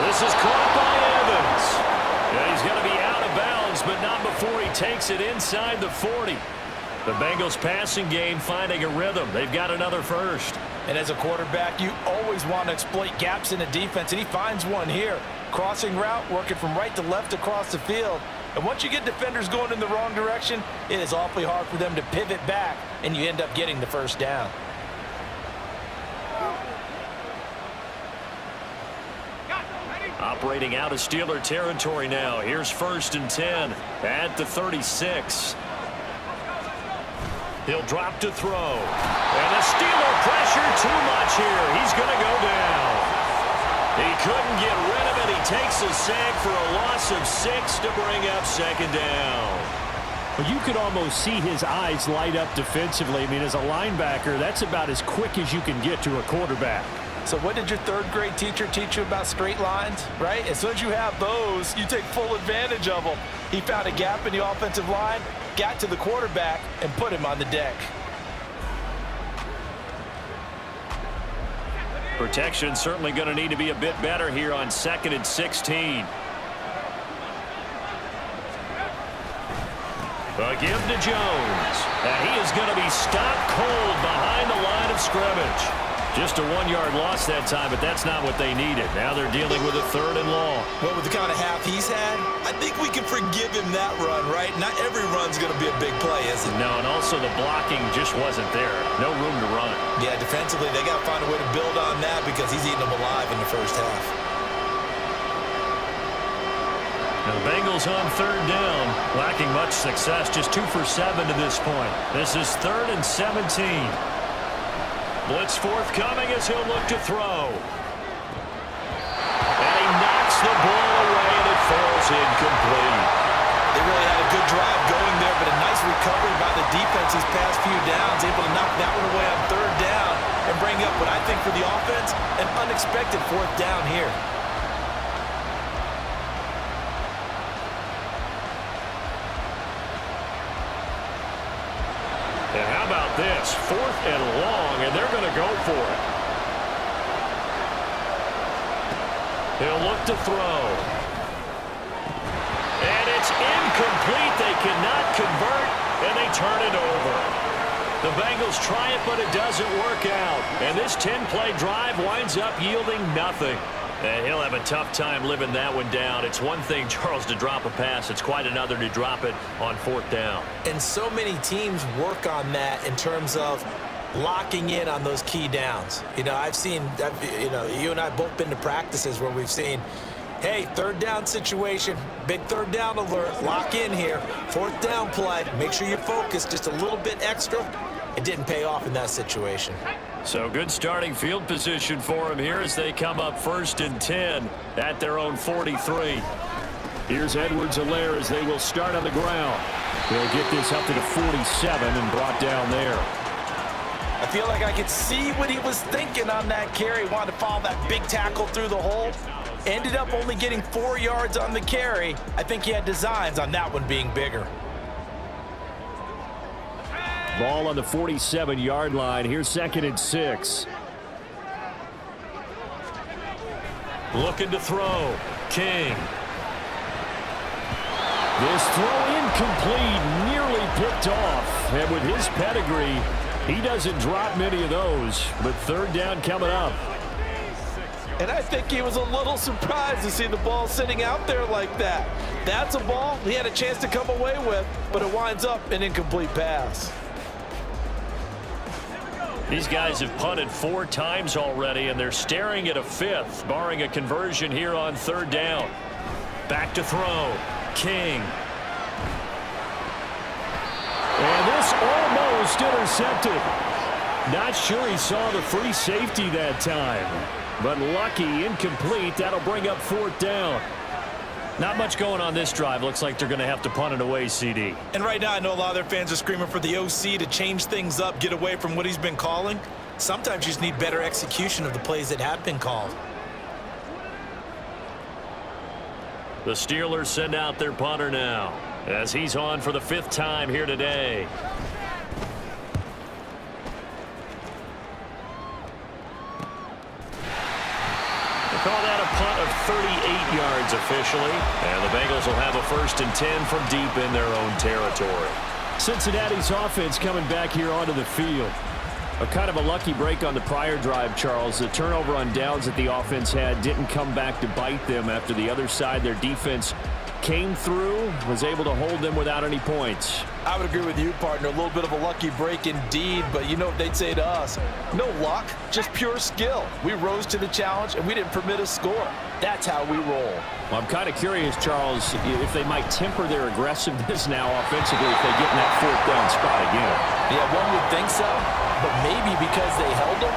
This is caught by Evans. Yeah, he's going to be out of bounds, but not before he takes it inside the 40. The Bengals passing game finding a rhythm. They've got another first. And as a quarterback, you always want to exploit gaps in the defense, and he finds one here. Crossing route, working from right to left across the field. And once you get defenders going in the wrong direction, it is awfully hard for them to pivot back, and you end up getting the first down. Operating out of Steeler territory now. Here's 1st and 10 at the 36. He'll drop to throw. And the Steeler pressure too much here. He's going to go down. He couldn't get rid of it. He takes a sack for a loss of 6 to bring up 2nd down. Well, you could almost see his eyes light up defensively. I mean, as a linebacker, that's about as quick as you can get to a quarterback. So what did your 3rd grade teacher teach you about straight lines, right? As soon as you have those, you take full advantage of them. He found a gap in the offensive line, got to the quarterback, and put him on the deck. Protection certainly going to need to be a bit better here on 2nd and 16. A give to Jones. And he is going to be stopped cold behind the line of scrimmage. Just a 1-yard loss that time, but that's not what they needed. Now they're dealing with a 3rd and long. Well, with the kind of half he's had, I think we can forgive him that run, right? Not every run's going to be a big play, is it? No, and also the blocking just wasn't there. No room to run. Yeah, defensively, they got to find a way to build on that because he's eating them alive in the first half. Now the Bengals on 3rd down, lacking much success, just 2 for 7 to this point. This is 3rd and 17. Blitz forthcoming as he'll look to throw. And he knocks the ball away, and it falls incomplete. They really had a good drive going there, but a nice recovery by the defense these past few downs, able to knock that one away on 3rd down and bring up what I think for the offense, an unexpected 4th down here. And how about this? 4th and long, and they're going to go for it. He'll look to throw. And it's incomplete. They cannot convert, and they turn it over. The Bengals try it, but it doesn't work out. And this 10-play drive winds up yielding nothing. And he'll have a tough time living that one down. It's one thing, Charles, to drop a pass. It's quite another to drop it on 4th down. And so many teams work on that in terms of locking in on those key downs. You know, I've seen, you and I both been to practices where we've seen, hey, 3rd down situation, big 3rd down alert, lock in here, 4th down play, make sure you focus just a little bit extra. It didn't pay off in that situation. So good starting field position for them here as they come up 1st and 10 at their own 43. Here's Edwards-Helaire as they will start on the ground. They'll get this up to the 47 and brought down there. I feel like I could see what he was thinking on that carry. Wanted to follow that big tackle through the hole. Ended up only getting 4 yards on the carry. I think he had designs on that one being bigger. Ball on the 47-yard line. Here's 2nd and 6. Looking to throw. King. This throw incomplete, nearly picked off. And with his pedigree, he doesn't drop many of those. But 3rd down coming up. And I think he was a little surprised to see the ball sitting out there like that. That's a ball he had a chance to come away with, but it winds up an incomplete pass. These guys have punted 4 times already, and they're staring at a 5th, barring a conversion here on 3rd down. Back to throw. King. And this almost intercepted. Not sure he saw the free safety that time. But lucky, incomplete. That'll bring up 4th down. Not much going on this drive. Looks like they're going to have to punt it away, CD. And right now, I know a lot of their fans are screaming for the OC to change things up, get away from what he's been calling. Sometimes you just need better execution of the plays that have been called. The Steelers send out their punter now as he's on for the 5th time here today. Call that a punt of 38 yards officially. And the Bengals will have a 1st and 10 from deep in their own territory. Cincinnati's offense coming back here onto the field. A kind of a lucky break on the prior drive, Charles. The turnover on downs that the offense had didn't come back to bite them after the other side. Their defense came through, was able to hold them without any points. I would agree with you, partner. A little bit of a lucky break indeed, but you know what they'd say to us? No luck, just pure skill. We rose to the challenge, and we didn't permit a score. That's how we roll. Well, I'm kind of curious, Charles, if they might temper their aggressiveness now offensively if they get in that 4th down spot again. Yeah, one would think so, but maybe because they held them,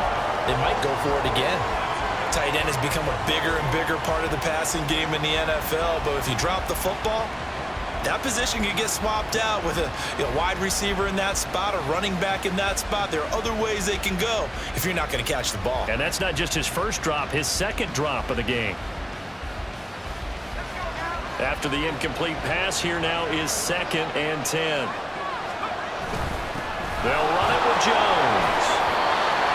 they might go for it again. Tight end has become a bigger and bigger part of the passing game in the NFL, but if you drop the football, that position can get swapped out with a wide receiver in that spot, a running back in that spot. There are other ways they can go if you're not going to catch the ball. And that's not just his first drop, his 2nd drop of the game. After the incomplete pass, here now is 2nd and 10. They'll run it with Jones.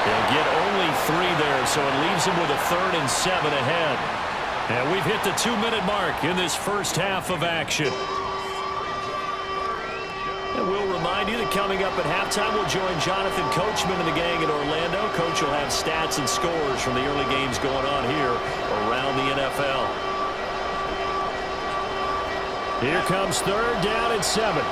They'll get only 3 there, so it leaves him with a 3rd and 7 ahead. And we've hit the 2-minute mark in this first half of action. And we'll remind you that coming up at halftime, we'll join Jonathan Coachman and the gang in Orlando. Coach will have stats and scores from the early games going on here around the NFL. Here comes 3rd down and 7.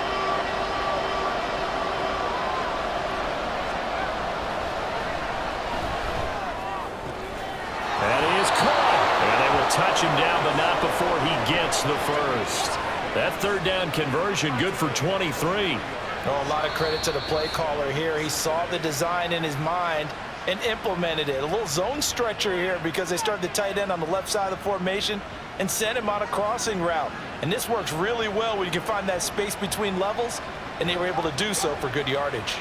That is caught. And they will touch him down, but not before he gets the first. That 3rd down conversion good for 23. Oh, a lot of credit to the play caller here. He saw the design in his mind and implemented it. A little zone stretcher here because they started the tight end on the left side of the formation and sent him on a crossing route. And this works really well when you can find that space between levels, and they were able to do so for good yardage.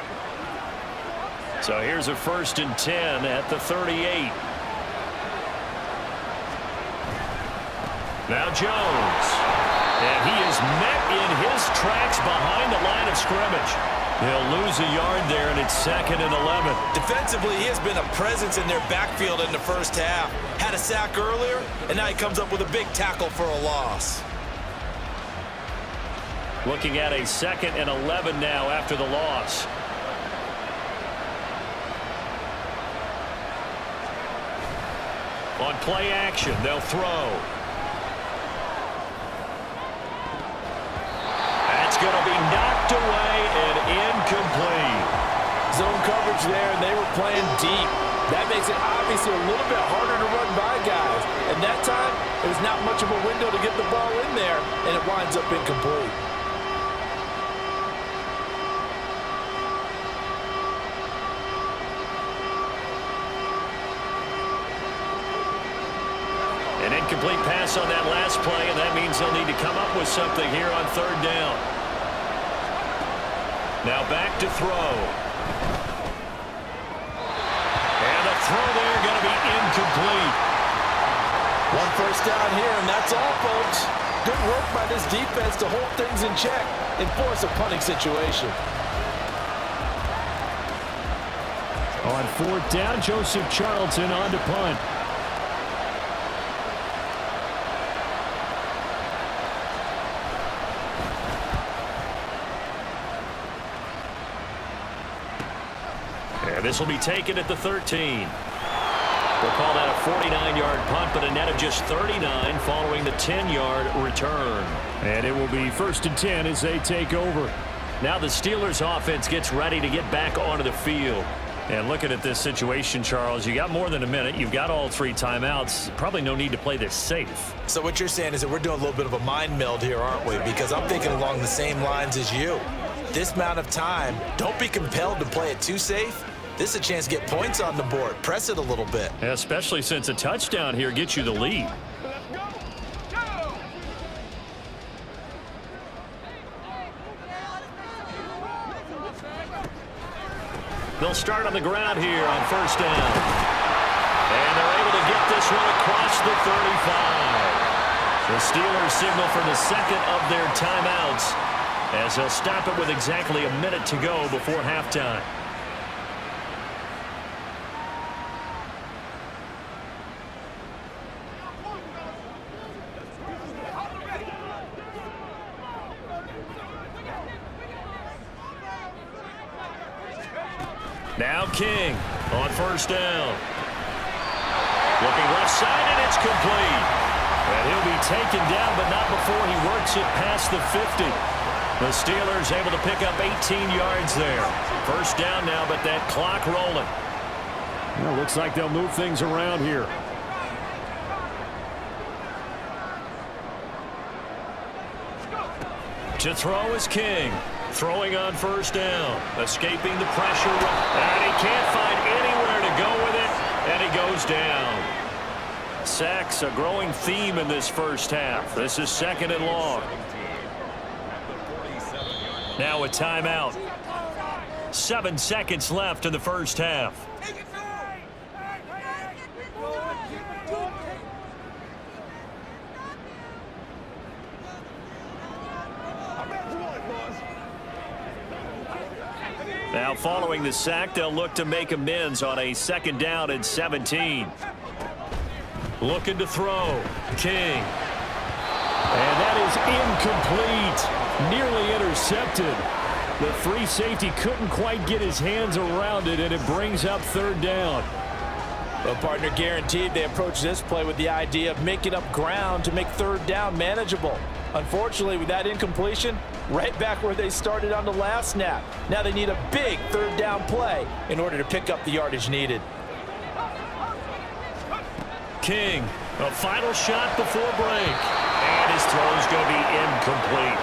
So here's a 1st and 10 at the 38. Now Jones. And he is met in his tracks behind the line of scrimmage. He'll lose a yard there, and it's 2nd and 11. Defensively, he has been a presence in their backfield in the first half. Had a sack earlier, and now he comes up with a big tackle for a loss. Looking at a 2nd and 11 now after the loss. On play action, they'll throw. That's going to be knocked away and incomplete. Zone coverage there, and they were playing deep. That makes it obviously a little bit harder to run by guys. And that time, there's not much of a window to get the ball in there, and it winds up incomplete. An incomplete pass on that last play, and that means they'll need to come up with something here on 3rd down. Now back to throw. And the throw there going to be incomplete. 1 first down here, and that's all, folks. Good work by this defense to hold things in check and force a punting situation. On 4th down, Joseph Charlton on to punt. This will be taken at the 13. We'll call that a 49-yard punt, but a net of just 39 following the 10-yard return. And it will be 1st and 10 as they take over. Now the Steelers offense gets ready to get back onto the field. And looking at this situation, Charles, you got more than a minute. You've got all 3 timeouts. Probably no need to play this safe. So what you're saying is that we're doing a little bit of a mind meld here, aren't we? Because I'm thinking along the same lines as you. This amount of time, don't be compelled to play it too safe. This is a chance to get points on the board. Press it a little bit. Yeah, especially since a touchdown here gets you the lead. They'll start on the ground here on 1st down. And they're able to get this one across the 35. The Steelers signal for the 2nd of their timeouts as they'll stop it with exactly a minute to go before halftime. Now King on 1st down. Looking left side, and it's complete. And he'll be taken down, but not before he works it past the 50. The Steelers able to pick up 18 yards there. 1st down now, but that clock rolling. Well, looks like they'll move things around here. To throw is King. Throwing on 1st down. Escaping the pressure. And he can't find anywhere to go with it. And he goes down. Sacks, a growing theme in this first half. This is 2nd and long. Now a timeout. 7 seconds left in the first half. Now following the sack, they'll look to make amends on a 2nd down and 17. Looking to throw. King. And that is incomplete. Nearly intercepted. The free safety couldn't quite get his hands around it, and it brings up 3rd down. Well, partner, guaranteed they approach this play with the idea of making up ground to make 3rd down manageable. Unfortunately, with that incompletion, right back where they started on the last snap. Now they need a big 3rd down play in order to pick up the yardage needed. King, a final shot before break. And his throw's going to be incomplete.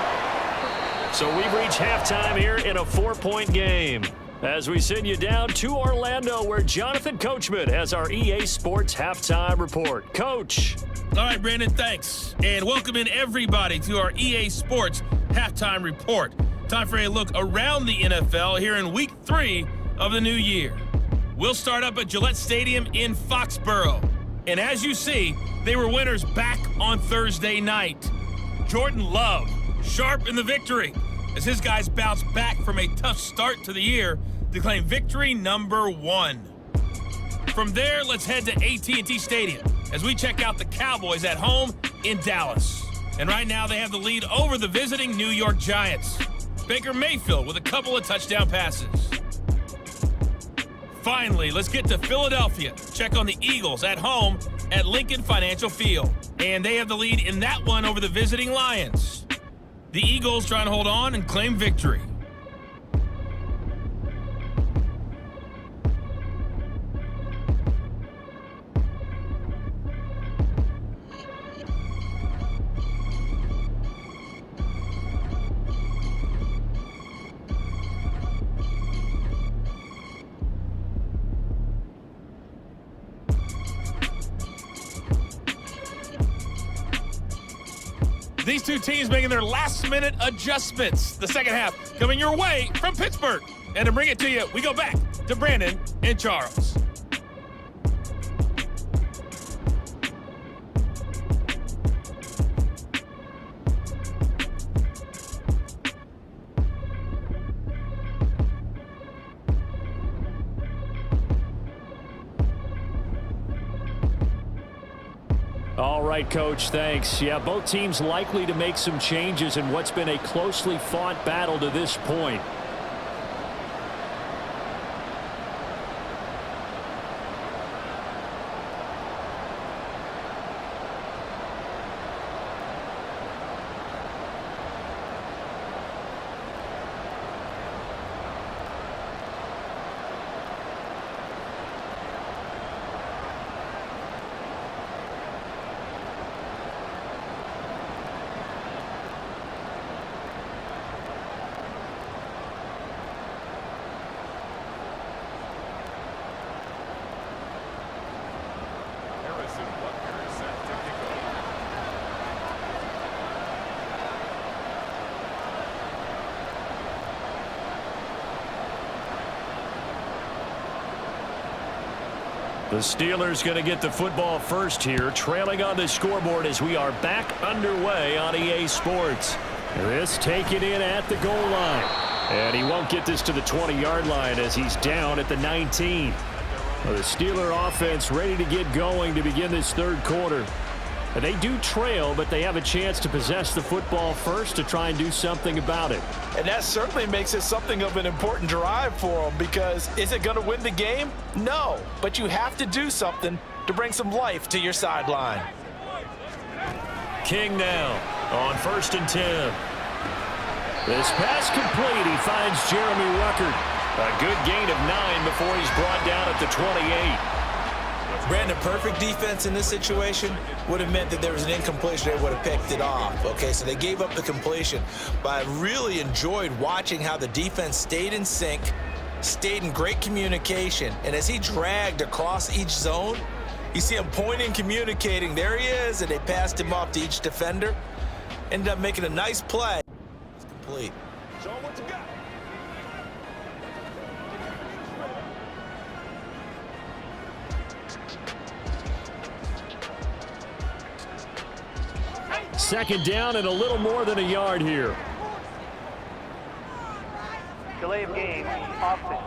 So we've reached halftime here in a 4-point game. As we send you down to Orlando, where Jonathan Coachman has our EA Sports Halftime Report. Coach. All right, Brandon, thanks. And welcome in everybody to our EA Sports Halftime Report. Time for a look around the NFL here in Week 3 of the new year. We'll start up at Gillette Stadium in Foxborough. And as you see, they were winners back on Thursday night. Jordan Love, sharp in the victory. as his guys bounce back from a tough start to the year to claim victory number 1. From there, let's head to AT&T Stadium as we check out the Cowboys at home in Dallas. And right now they have the lead over the visiting New York Giants. Baker Mayfield with a couple of touchdown passes. Finally, let's get to Philadelphia. Check on the Eagles at home at Lincoln Financial Field. And they have the lead in that one over the visiting Lions. The Eagles trying to hold on and claim victory. These two teams making their last-minute adjustments. The second half coming your way from Pittsburgh. And to bring it to you, we go back to Brandon and Charles. All right, Coach, thanks. Yeah, both teams likely to make some changes in what's been a closely fought battle to this point. The Steelers going to get the football first here, trailing on the scoreboard as we are back underway on EA Sports. This taken in at the goal line. And he won't get this to the 20-yard line as he's down at the 19. Well, the Steeler offense ready to get going to begin this third quarter. They do trail, but they have a chance to possess the football first to try and do something about it. And that certainly makes it something of an important drive for them, because is it going to win the game? No, but you have to do something to bring some life to your sideline. King now on 1st and 10. This pass complete. He finds Jeremy Ruckert. A good gain of 9 before he's brought down at the 28. Brandon, perfect defense in this situation would have meant that there was an incompletion. They would have picked it off. Okay, so they gave up the completion. But I really enjoyed watching how the defense stayed in sync, stayed in great communication. And as he dragged across each zone, you see him pointing, communicating. There he is, and they passed him off to each defender. Ended up making a nice play. It's complete. Show him what you got. Second down and a little more than a yard here. Delay of game, offense.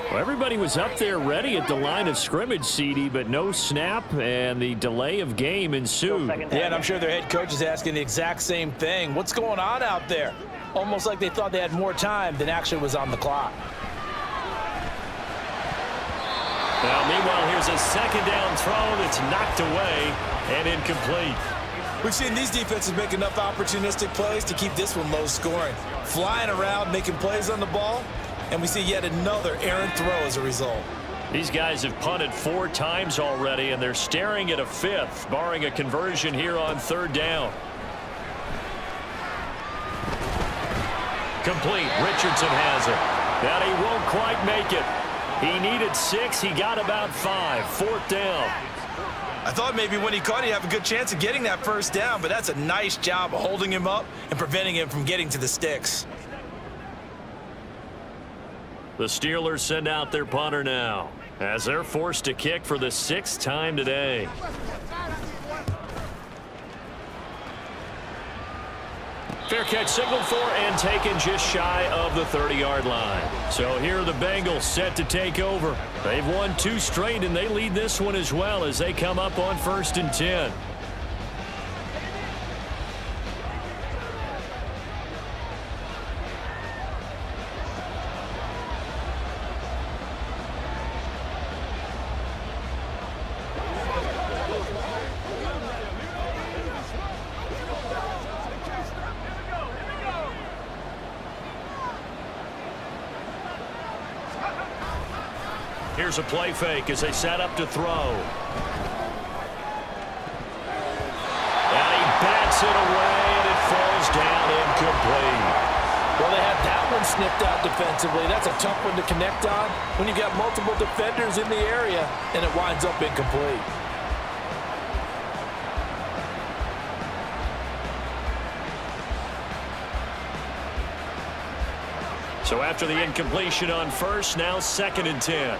Well, everybody was up there ready at the line of scrimmage, CD, but no snap, and the delay of game ensued. Yeah, and I'm sure their head coach is asking the exact same thing. What's going on out there? Almost like they thought they had more time than actually was on the clock. Now, meanwhile, here's a second down throw that's knocked away and incomplete. We've seen these defenses make enough opportunistic plays to keep this one low scoring. Flying around, making plays on the ball, and we see yet another errant throw as a result. These guys have punted 4 times already, and they're staring at a 5th, barring a conversion here on 3rd down. Complete. Richardson has it. But he won't quite make it. He needed 6. He got about 5. 4th down. I thought maybe when he caught it, he'd have a good chance of getting that first down, but that's a nice job of holding him up and preventing him from getting to the sticks. The Steelers send out their punter now as they're forced to kick for the 6th time today. Fair catch signaled for and taken just shy of the 30-yard line. So here are the Bengals set to take over. They've won 2 straight, and they lead this one as well as they come up on 1st and 10. Here's a play fake as they set up to throw. And he bats it away, and it falls down incomplete. Well, they had that one snipped out defensively. That's a tough one to connect on when you got multiple defenders in the area, and it winds up incomplete. So after the incompletion on 1st, now 2nd and 10.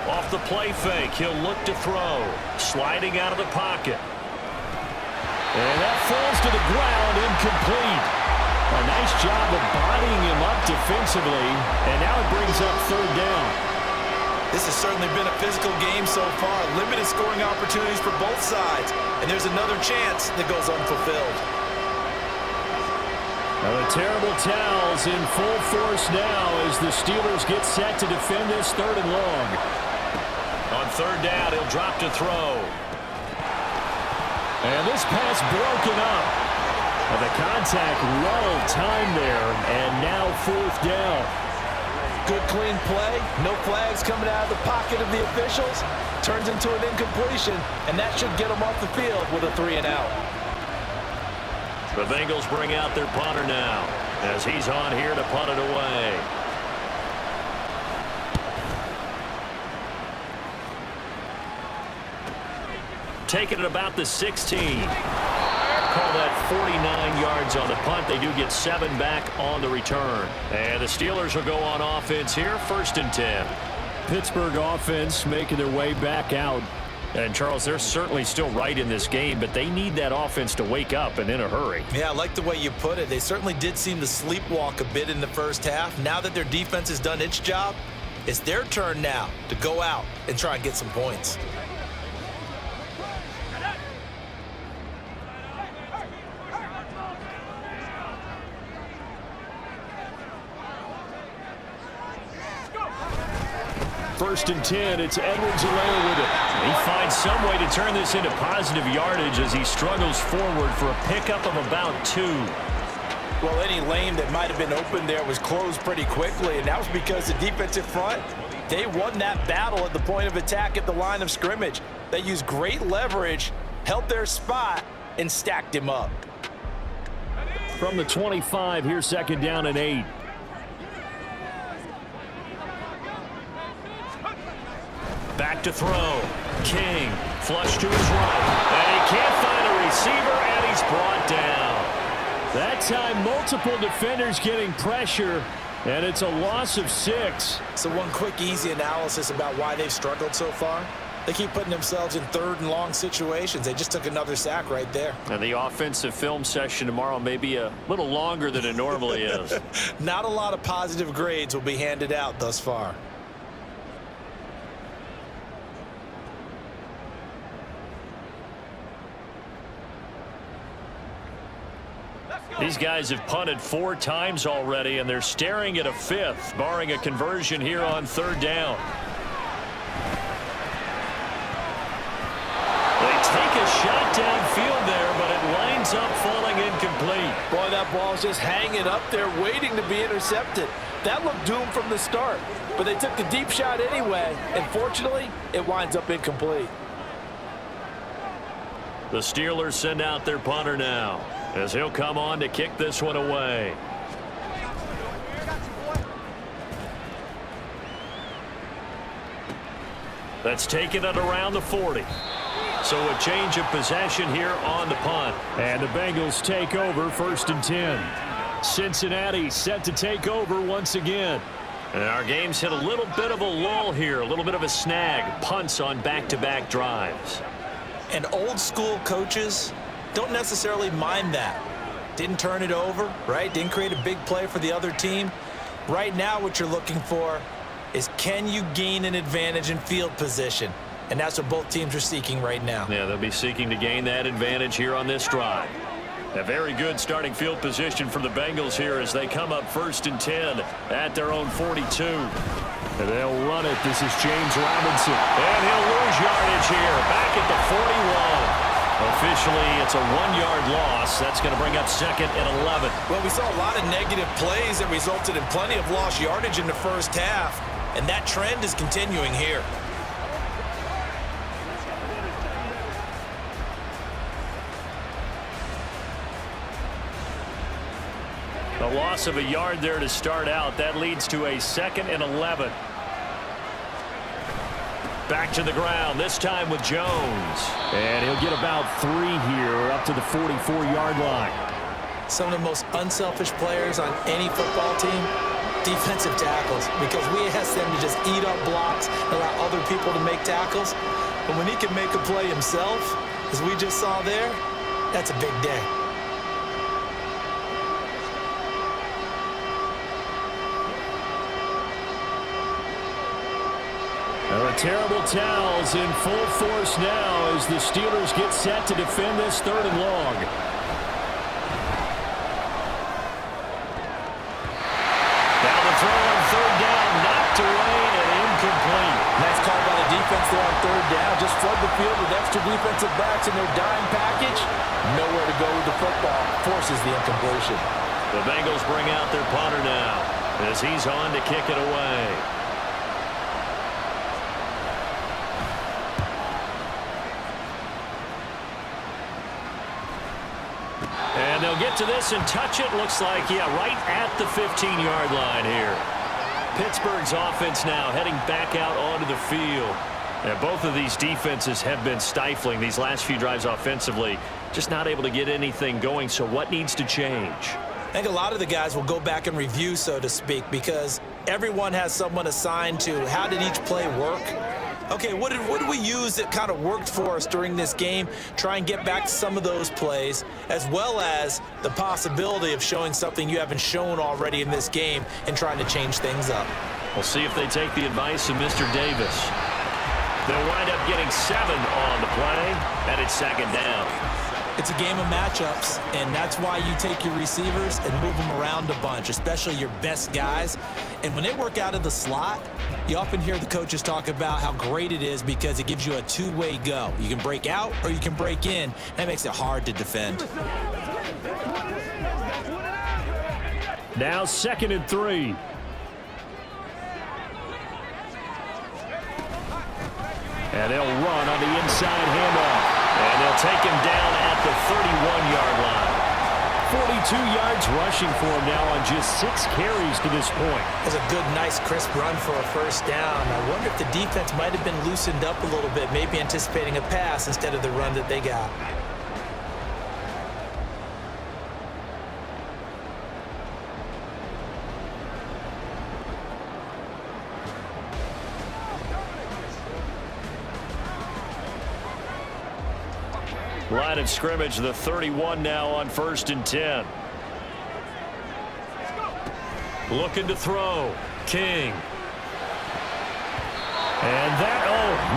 Off the play fake, he'll look to throw. Sliding out of the pocket. And that falls to the ground, incomplete. A nice job of bodying him up defensively, and now it brings up 3rd down. This has certainly been a physical game so far. Limited scoring opportunities for both sides, and there's another chance that goes unfulfilled. Now the terrible towels in full force now as the Steelers get set to defend this 3rd and long. On 3rd down, he'll drop to throw. And this pass broken up. And the contact well timed there, and now 4th down. Good clean play. No flags coming out of the pocket of the officials. Turns into an incompletion, and that should get them off the field with a 3 and out. The Bengals bring out their punter now as he's on here to punt it away. Taking it about the 16. Call that 49 yards on the punt. They do get 7 back on the return. And the Steelers will go on offense here, 1st and 10. Pittsburgh offense making their way back out. And, Charles, they're certainly still right in this game, but they need that offense to wake up and in a hurry. Yeah, I like the way you put it. They certainly did seem to sleepwalk a bit in the 1st half. Now that their defense has done its job, it's their turn now to go out and try and get some points. First and 10, it's Edwards-Helaire with it. He finds some way to turn this into positive yardage as he struggles forward for a pickup of about 2. Well, any lane that might have been open there was closed pretty quickly, and that was because the defensive front, they won that battle at the point of attack at the line of scrimmage. They used great leverage, held their spot, and stacked him up. From the 25, here's 2nd down and 8. Back to throw. King, flush to his right. And he can't find a receiver, and he's brought down. That time, multiple defenders getting pressure, and it's a loss of 6. So one quick, easy analysis about why they've struggled so far. They keep putting themselves in 3rd and long situations. They just took another sack right there. And the offensive film session tomorrow may be a little longer than it normally is. Not a lot of positive grades will be handed out thus far. These guys have punted 4 times already, and they're staring at a 5th, barring a conversion here on 3rd down. They take a shot downfield there, but it winds up falling incomplete. Boy, that ball's just hanging up there, waiting to be intercepted. That looked doomed from the start, but they took the deep shot anyway, and fortunately, it winds up incomplete. The Steelers send out their punter now, as he'll come on to kick this one away. That's taken it around the 40. So a change of possession here on the punt. And the Bengals take over 1st and 10. Cincinnati set to take over once again. And our game's hit a little bit of a lull here, a little bit of a snag. Punts on back-to-back drives. And old school coaches, don't necessarily mind that. Didn't turn it over, right? Didn't create a big play for the other team. Right now what you're looking for is, can you gain an advantage in field position? And that's what both teams are seeking right now. Yeah, they'll be seeking to gain that advantage here on this drive. A very good starting field position for the Bengals here as they come up 1st and 10 at their own 42. And they'll run it. This is James Robinson. And he'll lose yardage here. Back at the 41. Officially, it's a 1-yard loss. That's going to bring up 2nd and 11. Well, we saw a lot of negative plays that resulted in plenty of lost yardage in the first half. And that trend is continuing here. A loss of a yard there to start out. That leads to a 2nd and 11. Back to the ground, this time with Jones. And he'll get about 3 here up to the 44-yard line. Some of the most unselfish players on any football team, defensive tackles, because we ask them to just eat up blocks, allow other people to make tackles. But when he can make a play himself, as we just saw there, that's a big day. Terrible towels in full force now as the Steelers get set to defend this 3rd and long. Now the throw on 3rd down, knocked away and incomplete. Nice call by the defense there on 3rd down. Just flood the field with extra defensive backs in their dime package. Nowhere to go with the football. Forces the incompletion. The Bengals bring out their punter now as he's on to kick it away. And they'll get to this and touch it. Looks like, yeah, right at the 15-yard line here. Pittsburgh's offense now heading back out onto the field. And both of these defenses have been stifling these last few drives offensively. Just not able to get anything going. So what needs to change? I think a lot of the guys will go back and review, so to speak, because everyone has someone assigned to how did each play work. Okay, what did we use that kind of worked for us during this game? Try and get back to some of those plays, as well as the possibility of showing something you haven't shown already in this game and trying to change things up. We'll see if they take the advice of Mr. Davis. They'll wind up getting 7 on the play, and it's 2nd down. It's a game of matchups, and that's why you take your receivers and move them around a bunch, especially your best guys. And when they work out of the slot, you often hear the coaches talk about how great it is because it gives you a two-way go. You can break out or you can break in. That makes it hard to defend. Now 2nd and 3. And they'll run on the inside handoff. And they'll take him down at the 31-yard line. 42 yards rushing for him now on just 6 carries to this point. That's a good, nice, crisp run for a 1st down. I wonder if the defense might have been loosened up a little bit, maybe anticipating a pass instead of the run that they got. Line of scrimmage, the 31 now on 1st and 10. Looking to throw. King. And that,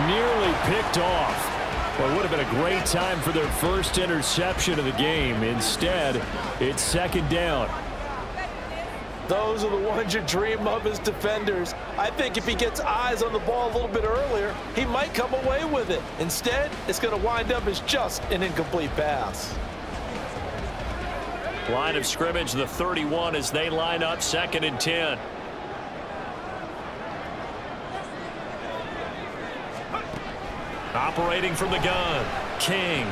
nearly picked off. Well, it would have been a great time for their first interception of the game. Instead, it's 2nd down. Those are the ones you dream of as defenders. I think if he gets eyes on the ball a little bit earlier, he might come away with it. Instead, it's going to wind up as just an incomplete pass. Line of scrimmage, the 31 as they line up 2nd and 10. Operating from the gun, King.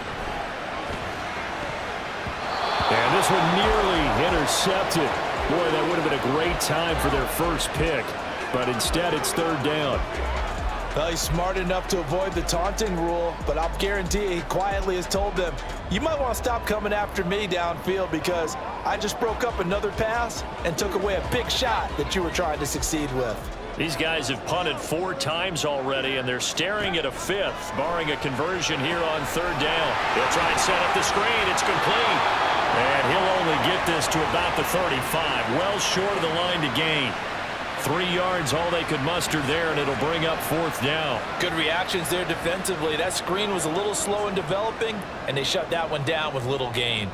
And this one nearly intercepted. Boy, that would have been a great time for their first pick. But instead, it's 3rd down. Well, he's smart enough to avoid the taunting rule, but I'll guarantee he quietly has told them, you might want to stop coming after me downfield because I just broke up another pass and took away a big shot that you were trying to succeed with. These guys have punted 4 times already, and they're staring at a 5th, barring a conversion here on 3rd down. He'll try and set up the screen. It's complete. And he'll only get this to about the 35, well short of the line to gain. 3 yards, all they could muster there, and it'll bring up 4th down. Good reactions there defensively. That screen was a little slow in developing, and they shut that one down with little gain.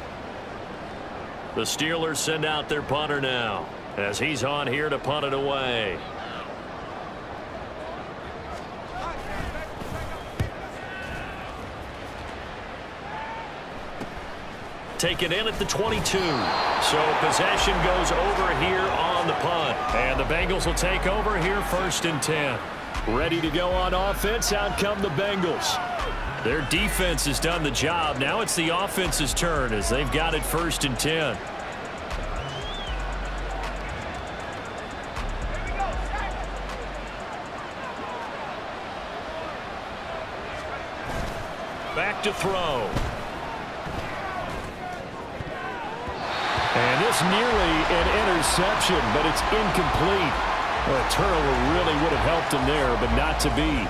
The Steelers send out their punter now, as he's on here to punt it away. Taken in at the 22. So possession goes over here on the punt. And the Bengals will take over here 1st and 10. Ready to go on offense. Out come the Bengals. Their defense has done the job. Now it's the offense's turn as they've got it 1st and 10. Back to throw. And this nearly an interception, but it's incomplete. Well, a turnover really would have helped him there, but not to be.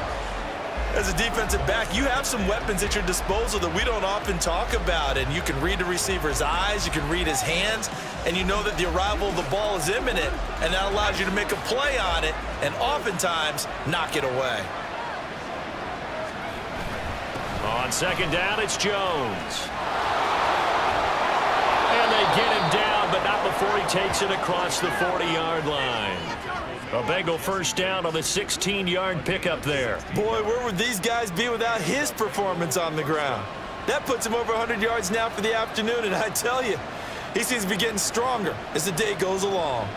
As a defensive back, you have some weapons at your disposal that we don't often talk about. And you can read the receiver's eyes, you can read his hands, and you know that the arrival of the ball is imminent, and that allows you to make a play on it and oftentimes knock it away. On 2nd down, it's Jones. And they get him down, but not before he takes it across the 40-yard line. A Bengal 1st down on the 16-yard pickup there. Boy, where would these guys be without his performance on the ground? That puts him over 100 yards now for the afternoon, and I tell you, he seems to be getting stronger as the day goes along.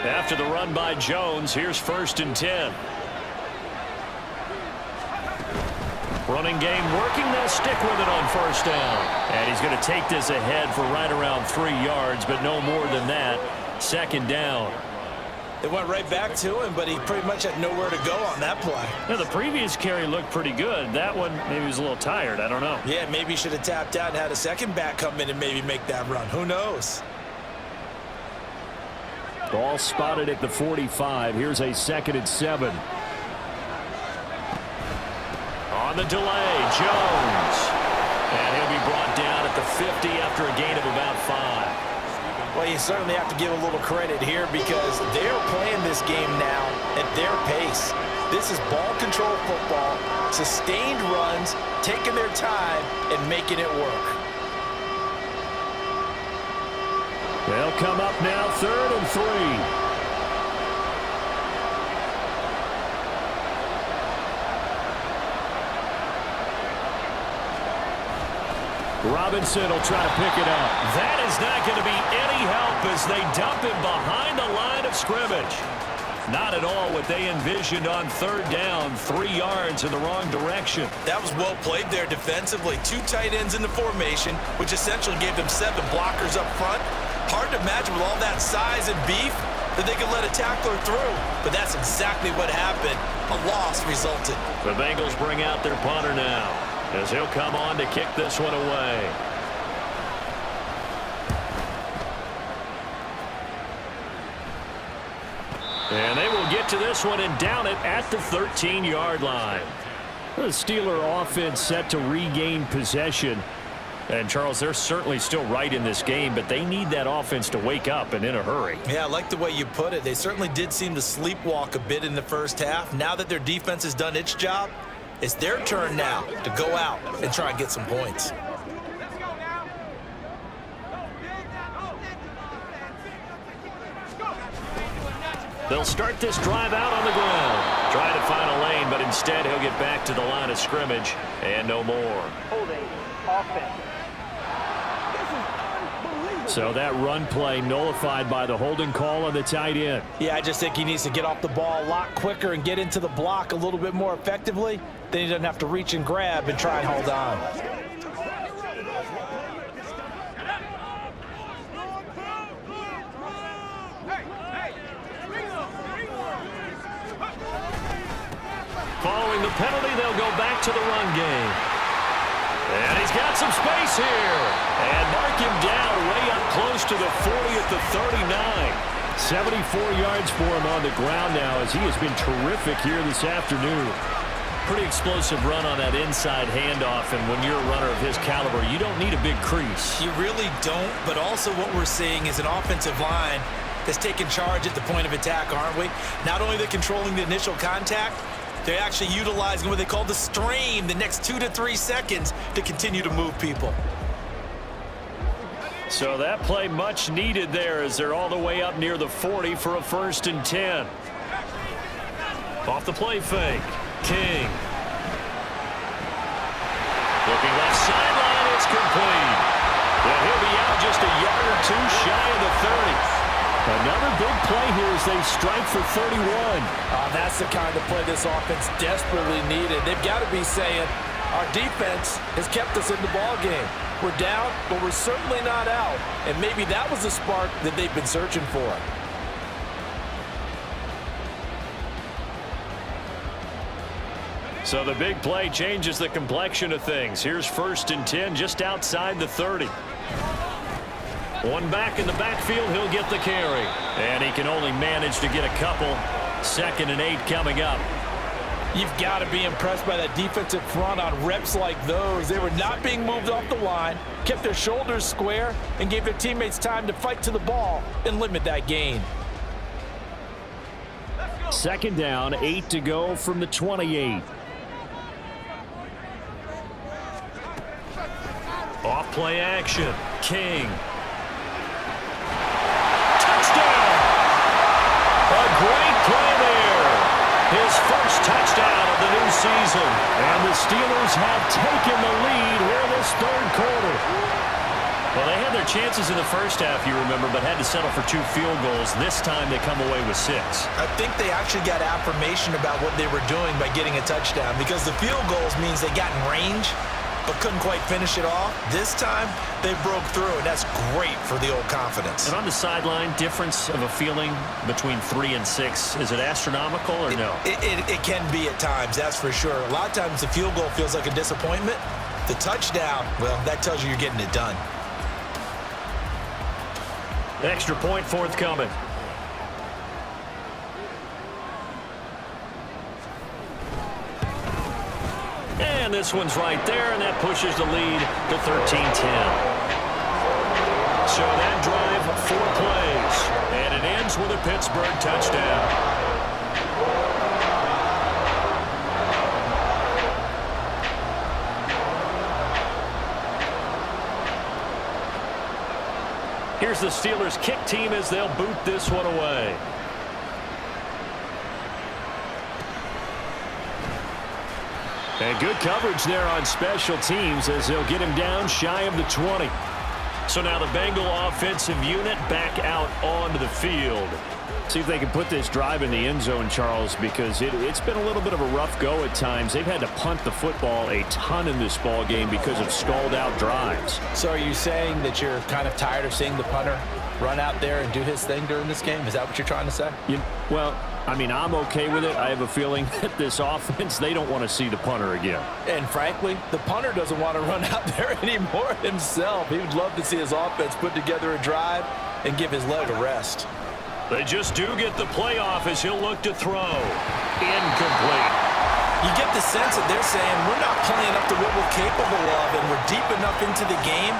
After the run by Jones, here's 1st and 10. Running game working. They'll stick with it on 1st down. And he's going to take this ahead for right around 3 yards, but no more than that. 2nd down. They went right back to him, but he pretty much had nowhere to go on that play. Now, the previous carry looked pretty good. That one, maybe he was a little tired. I don't know. Yeah, maybe he should have tapped out and had a second back come in and maybe make that run. Who knows? Ball spotted at the 45. Here's a 2nd and 7. On the delay, Jones. And he'll be brought down at the 50 after a gain of about 5. Well, you certainly have to give a little credit here because they're playing this game now at their pace. This is ball control football, sustained runs, taking their time and making it work. They'll come up now 3rd and 3. Robinson will try to pick it up. That is not going to be any help as they dump him behind the line of scrimmage. Not at all what they envisioned on 3rd down. 3 yards in the wrong direction. That was well played there defensively. 2 tight ends in the formation, which essentially gave them 7 blockers up front. Hard to imagine with all that size and beef that they could let a tackler through. But that's exactly what happened. A loss resulted. The Bengals bring out their punter now, as he'll come on to kick this one away. And they will get to this one and down it at the 13-yard line. The Steeler offense set to regain possession. And, Charles, they're certainly still right in this game, but they need that offense to wake up and in a hurry. Yeah, I like the way you put it. They certainly did seem to sleepwalk a bit in the first half. Now that their defense has done its job, it's their turn now to go out and try and get some points. They'll start this drive out on the ground. Try to find a lane, but instead he'll get back to the line of scrimmage and no more. Holding. Offense. So that run play nullified by the holding call on the tight end. Yeah, I just think he needs to get off the ball a lot quicker and get into the block a little bit more effectively. Then he doesn't have to reach and grab and try and hold on. Following the penalty, they'll go back to the run game. And he's got some space here. And mark him down way up close to the 40 at the 39. 74 yards for him on the ground now as he has been terrific here this afternoon. Pretty explosive run on that inside handoff, and when you're a runner of his caliber, you don't need a big crease. You really don't, but also what we're seeing is an offensive line that's taking charge at the point of attack, aren't we? Not only are they controlling the initial contact, they're actually utilizing what they call the strain the next 2 to 3 seconds to continue to move people. So that play much needed there as they're all the way up near the 40 for a 1st and 10. Off the play fake. King. Looking left sideline, it's complete. Well, he'll be out just a yard or two shy of the 30. Another big play here as they strike for 31. That's the kind of play this offense desperately needed. They've got to be saying, our defense has kept us in the ball game. We're down, but we're certainly not out. And maybe that was the spark that they've been searching for. So the big play changes the complexion of things. Here's 1st and 10 just outside the 30. One back in the backfield, he'll get the carry. And he can only manage to get a couple. 2nd and 8 coming up. You've got to be impressed by that defensive front on reps like those. They were not being moved off the line, kept their shoulders square, and gave their teammates time to fight to the ball and limit that gain. 2nd down, 8 to go from the 28. Off play action. King. Touchdown! A great play there. His first touchdown of the new season. And the Steelers have taken the lead here this 3rd quarter. Well, they had their chances in the first half, you remember, but had to settle for 2 field goals. This time they come away with 6. I think they actually got affirmation about what they were doing by getting a touchdown, because the field goals means they got in range but couldn't quite finish it off. This time, they broke through, and that's great for the old confidence. And on the sideline, difference of a feeling between 3 and 6, is it astronomical or no? It can be at times, that's for sure. A lot of times the field goal feels like a disappointment. The touchdown, well, that tells you you're getting it done. Extra point forthcoming. And this one's right there, and that pushes the lead to 13-10. So that drive, 4 plays, and it ends with a Pittsburgh touchdown. Here's the Steelers kick team as they'll boot this one away. And good coverage there on special teams as they'll get him down shy of the 20. So now the Bengal offensive unit back out onto the field. See if they can put this drive in the end zone, Charles, because it's been a little bit of a rough go at times. They've had to punt the football a ton in this ball game because of stalled out drives. So are you saying that you're kind of tired of seeing the punter run out there and do his thing during this game? Is that what you're trying to say? Well, I mean, I'm okay with it. I have a feeling that this offense, they don't want to see the punter again. And frankly, the punter doesn't want to run out there anymore himself. He would love to see his offense put together a drive and give his leg a rest. They just do get the playoff as he'll look to throw. Incomplete. You get the sense that they're saying we're not playing up to what we're capable of, and we're deep enough into the game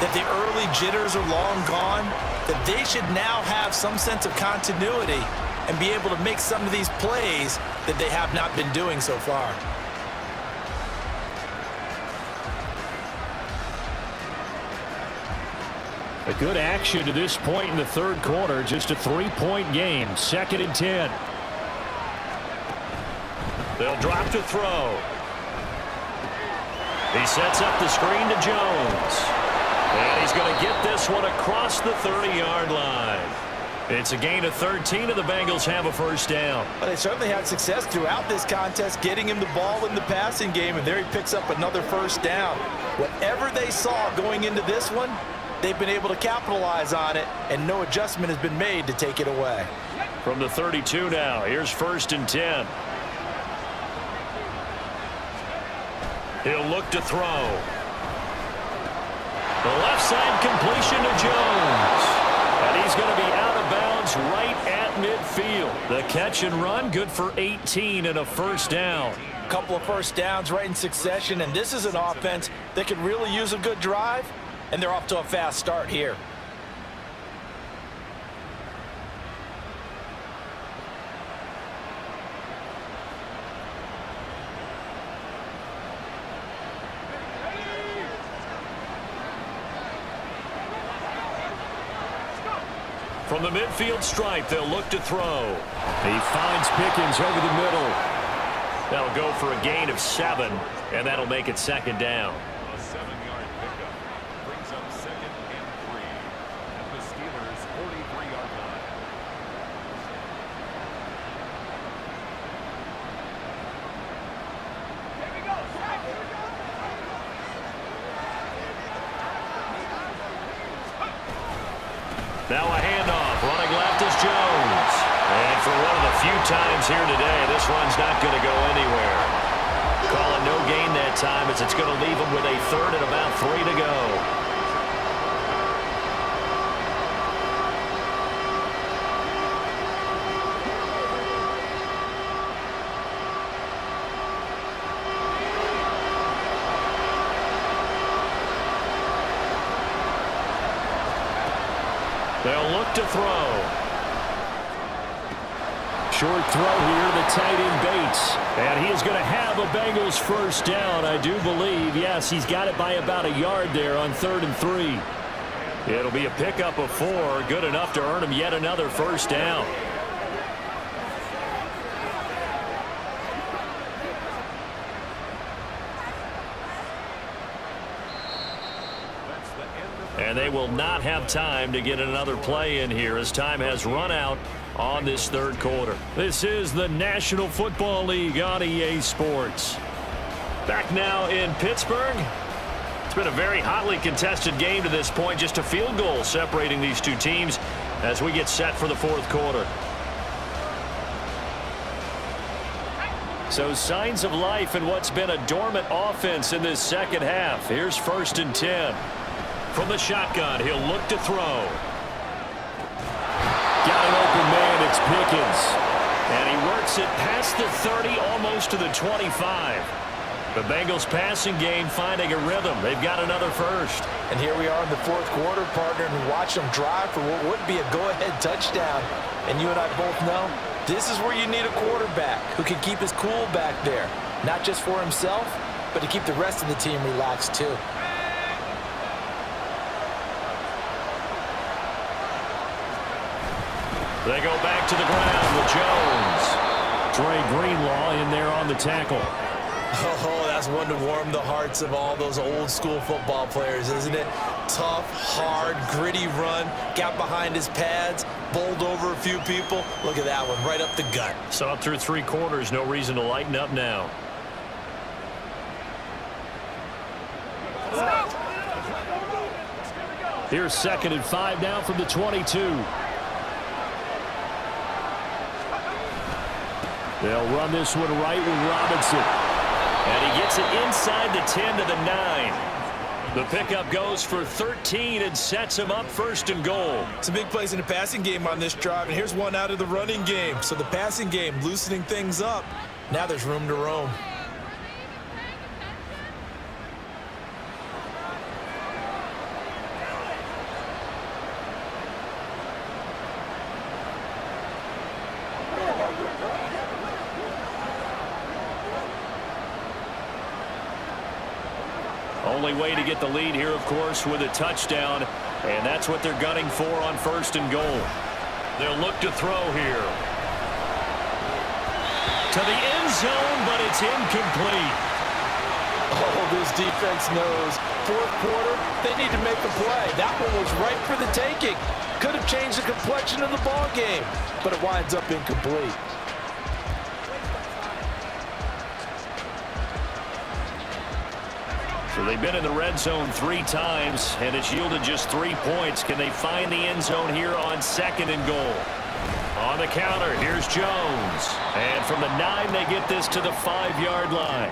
that the early jitters are long gone, that they should now have some sense of continuity and be able to make some of these plays that they have not been doing so far. A good action to this point in the 3rd quarter. Just a 3-point game. 2nd and 10. They'll drop to throw. He sets up the screen to Jones. And he's going to get this one across the 30-yard line. It's a gain of 13, and the Bengals have a 1st down. Well, they certainly had success throughout this contest, getting him the ball in the passing game, and there he picks up another 1st down. Whatever they saw going into this one, they've been able to capitalize on it, and no adjustment has been made to take it away. From the 32 now, here's 1st and 10. He'll look to throw. The left side completion to Jones. And he's going to be out of bounds The catch and run, good for 18 and a first down. A couple of first downs right in succession, and this is an offense that could really use a good drive, and they're off to a fast start here. From the midfield stripe, they'll look to throw. He finds Pickens over the middle. That'll go for a gain of 7, and that'll make it second down. A 7-yard pickup brings up 2nd and 3 at the Steelers' 43-yard line. Now a handoff. Running left is Jones. And for one of the few times here today, this run's not going to go anywhere. Calling no gain that time as it's going to leave him with a third and about 3 to go. They'll look to throw. Short throw here, the tight end Bates. And he is going to have a Bengals first down, I do believe. Yes, he's got it by about a yard there on 3rd and 3. It'll be a pickup of 4, good enough to earn him yet another first down. And they will not have time to get another play in here as time has run out on this third quarter. This is the National Football League on EA Sports. Back now in Pittsburgh. It's been a very hotly contested game to this point. Just a field goal separating these two teams as we get set for the fourth quarter. So signs of life in what's been a dormant offense in this second half. Here's 1st and 10. From the shotgun, he'll look to throw. Got an open man, it's Pickens. And he works it past the 30, almost to the 25. The Bengals passing game finding a rhythm. They've got another first. And here we are in the fourth quarter, partner, and watch them drive for what would be a go-ahead touchdown. And you and I both know this is where you need a quarterback who can keep his cool back there. Not just for himself, but to keep the rest of the team relaxed too. They go back to the ground with Jones. Dre Greenlaw in there on the tackle. Oh, that's one to warm the hearts of all those old school football players, isn't it? Tough, hard, gritty run. Got behind his pads, bowled over a few people. Look at that one, right up the gut. Saw it through 3 quarters. No reason to lighten up now. Here's 2nd and 5 now from the 22. They'll run this one right with Robinson. And he gets it inside the 10 to the 9. The pickup goes for 13 and sets him up 1st and goal. Some big plays in the passing game on this drive, and here's one out of the running game. So the passing game loosening things up. Now there's room to roam. Only way to get the lead here, of course, with a touchdown. And that's what they're gunning for on 1st and goal. They'll look to throw here. To the end zone, but it's incomplete. Oh, this defense knows. Fourth quarter, they need to make a play. That one was right for the taking. Could have changed the complexion of the ball game, but it winds up incomplete. So they've been in the red zone 3 times, and it's yielded just 3 points. Can they find the end zone here on 2nd and goal? On the counter, here's Jones. And from the 9, they get this to the 5-yard line.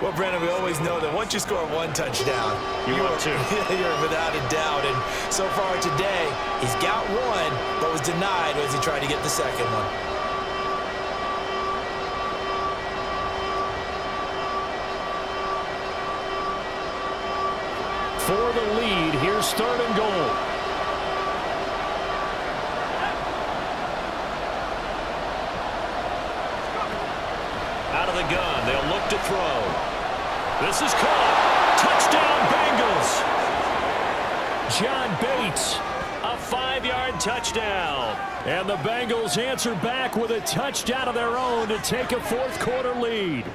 Well, Brandon, we always know that once you score 1 touchdown, you want 2. You're without a doubt. And so far today, he's got 1, but was denied as he tried to get the second one. for the lead. Here's 3rd and goal. Out of the gun, they'll look to throw. This is caught. Touchdown, Bengals. John Bates, a 5-yard touchdown. And the Bengals answer back with a touchdown of their own to take a 4th quarter lead.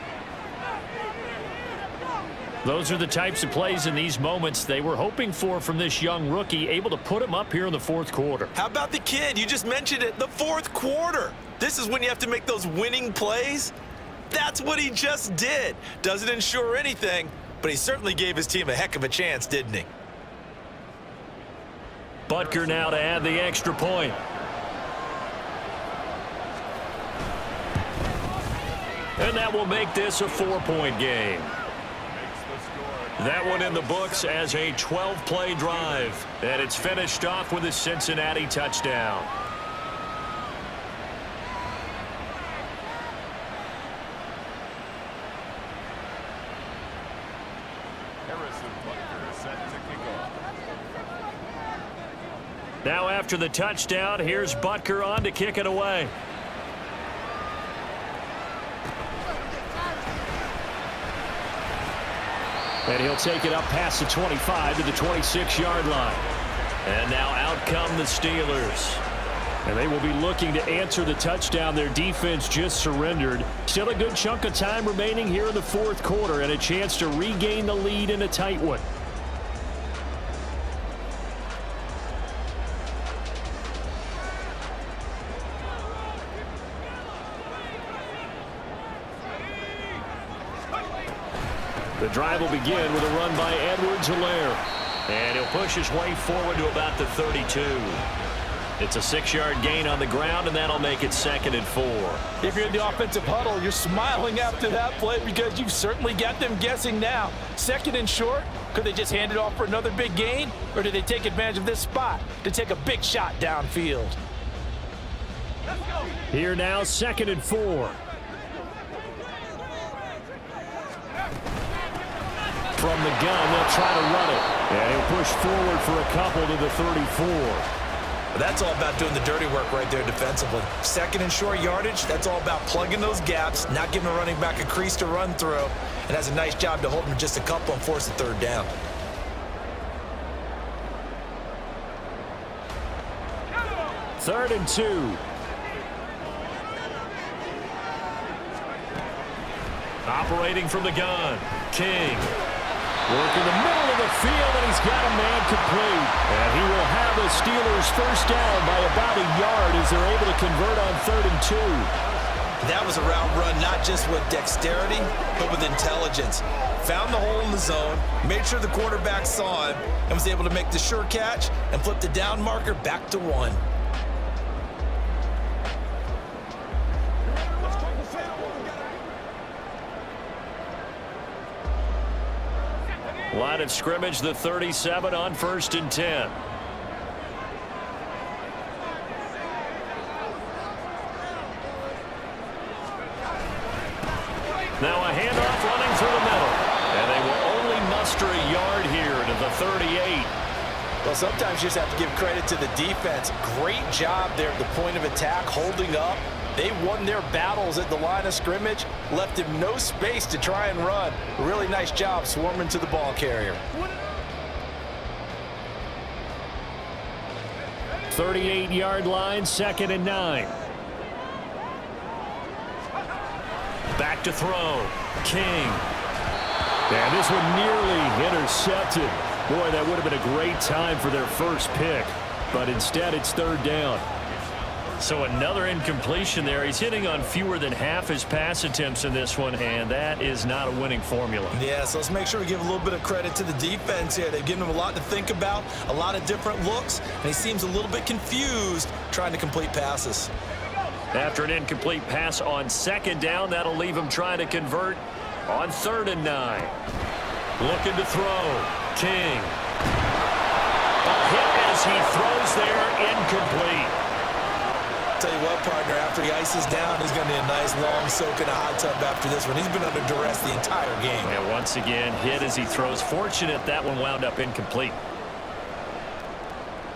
Those are the types of plays in these moments they were hoping for from this young rookie, able to put him up here in the 4th quarter. How about the kid? You just mentioned it, the 4th quarter. This is when you have to make those winning plays. That's what he just did. Doesn't ensure anything, but he certainly gave his team a heck of a chance, didn't he? Butker now to add the extra point. And that will make this a 4-point game. That one in the books as a 12-play drive. And it's finished off with a Cincinnati touchdown. Now after the touchdown, here's Butker on to kick it away. And he'll take it up past the 25 to the 26-yard line. And now out come the Steelers. And they will be looking to answer the touchdown their defense just surrendered. Still a good chunk of time remaining here in the 4th quarter and a chance to regain the lead in a tight one. The drive will begin with a run by Edwards-Helaire. And he'll push his way forward to about the 32. It's a 6-yard gain on the ground, and that'll make it 2nd and 4. If you're in the offensive huddle, you're smiling after that play because you've certainly got them guessing now. 2nd and short, could they just hand it off for another big gain? Or do they take advantage of this spot to take a big shot downfield? Here now, 2nd and 4. From the gun, they'll try to run it. And he'll push forward for a couple to the 34. That's all about doing the dirty work right there defensively. 2nd and short yardage, that's all about plugging those gaps, not giving a running back a crease to run through, and has a nice job to hold him just a couple and force a 3rd down. Third and 2. Operating from the gun, King. Work in the middle of the field, and he's got a man complete. And he will have the Steelers first down by about a yard as they're able to convert on 3rd and 2. That was a route run not just with dexterity, but with intelligence. Found the hole in the zone, made sure the quarterback saw him, and was able to make the sure catch and flip the down marker back to 1. Line of scrimmage, the 37 on 1st and 10. Now a handoff running through the middle. And they will only muster a yard here to the 38. Well, sometimes you just have to give credit to the defense. Great job there at the point of attack, holding up. They won their battles at the line of scrimmage, left him no space to try and run. A really nice job swarming to the ball carrier. 38-yard line, 2nd and 9. Back to throw, King. And this one nearly intercepted. Boy, that would have been a great time for their first pick. But instead, it's 3rd down. So another incompletion there. He's hitting on fewer than half his pass attempts in this one, and that is not a winning formula. Yeah, so let's make sure we give a little bit of credit to the defense here. They've given him a lot to think about, a lot of different looks, and he seems a little bit confused trying to complete passes. After an incomplete pass on 2nd down, that'll leave him trying to convert on 3rd and 9. Looking to throw, King. A hit as he throws there, incomplete. Tell you what, partner, after he ices down, he's going to need a nice long soak in a hot tub after this one. He's been under duress the entire game. And once again, hit as he throws. Fortunate that one wound up incomplete.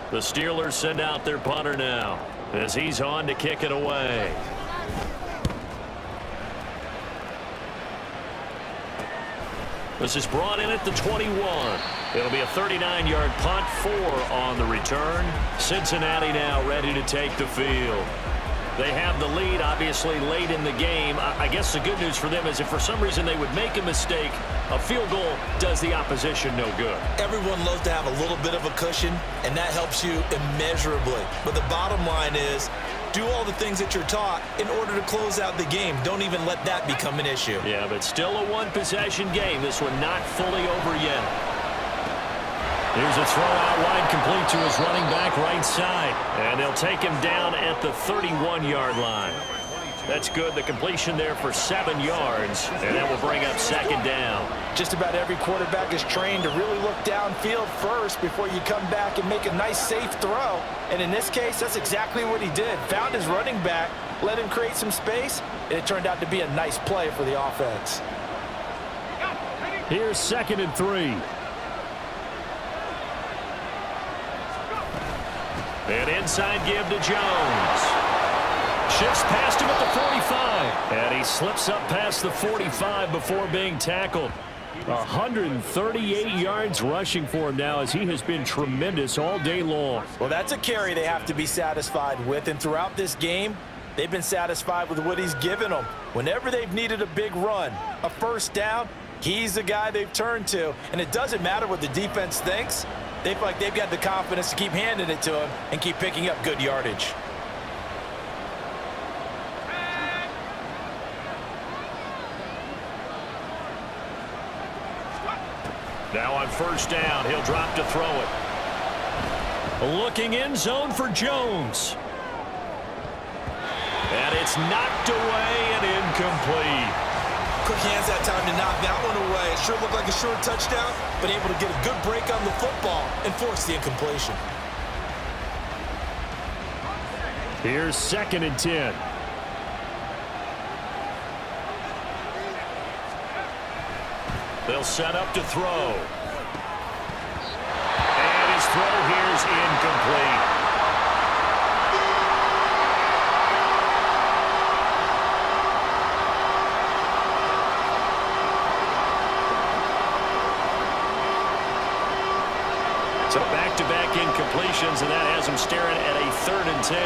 The Steelers send out their punter now as he's on to kick it away. This is brought in at the 21. It'll be a 39-yard punt, 4 on the return. Cincinnati now ready to take the field. They have the lead, obviously, late in the game. I guess the good news for them is if for some reason they would make a mistake, a field goal does the opposition no good. Everyone loves to have a little bit of a cushion, and that helps you immeasurably. But the bottom line is, do all the things that you're taught in order to close out the game. Don't even let that become an issue. Yeah, but still a one-possession game. This one not fully over yet. Here's a throw out wide, complete to his running back right side. And they'll take him down at the 31-yard line. That's good. The completion there for 7 yards. And that will bring up second down. Just about every quarterback is trained to really look downfield first before you come back and make a nice, safe throw. And in this case, that's exactly what he did. Found his running back, let him create some space, and it turned out to be a nice play for the offense. Here's 2nd and 3. An inside give to Jones. Shifts past him at the 45. And he slips up past the 45 before being tackled. 138 yards rushing for him now as he has been tremendous all day long. Well, that's a carry they have to be satisfied with. And throughout this game, they've been satisfied with what he's given them. Whenever they've needed a big run, a first down, he's the guy they've turned to. And it doesn't matter what the defense thinks. They feel like they've got the confidence to keep handing it to him and keep picking up good yardage. Now on first down, he'll drop to throw it. Looking end zone for Jones. And it's knocked away and incomplete. Quick hands that time to knock that one away. It sure looked like a short touchdown, but able to get a good break on the football and force the incompletion. Here's 2nd and 10. They'll set up to throw. And his throw here is incomplete. So back-to-back incompletions, and that has him staring at a 3rd and 10.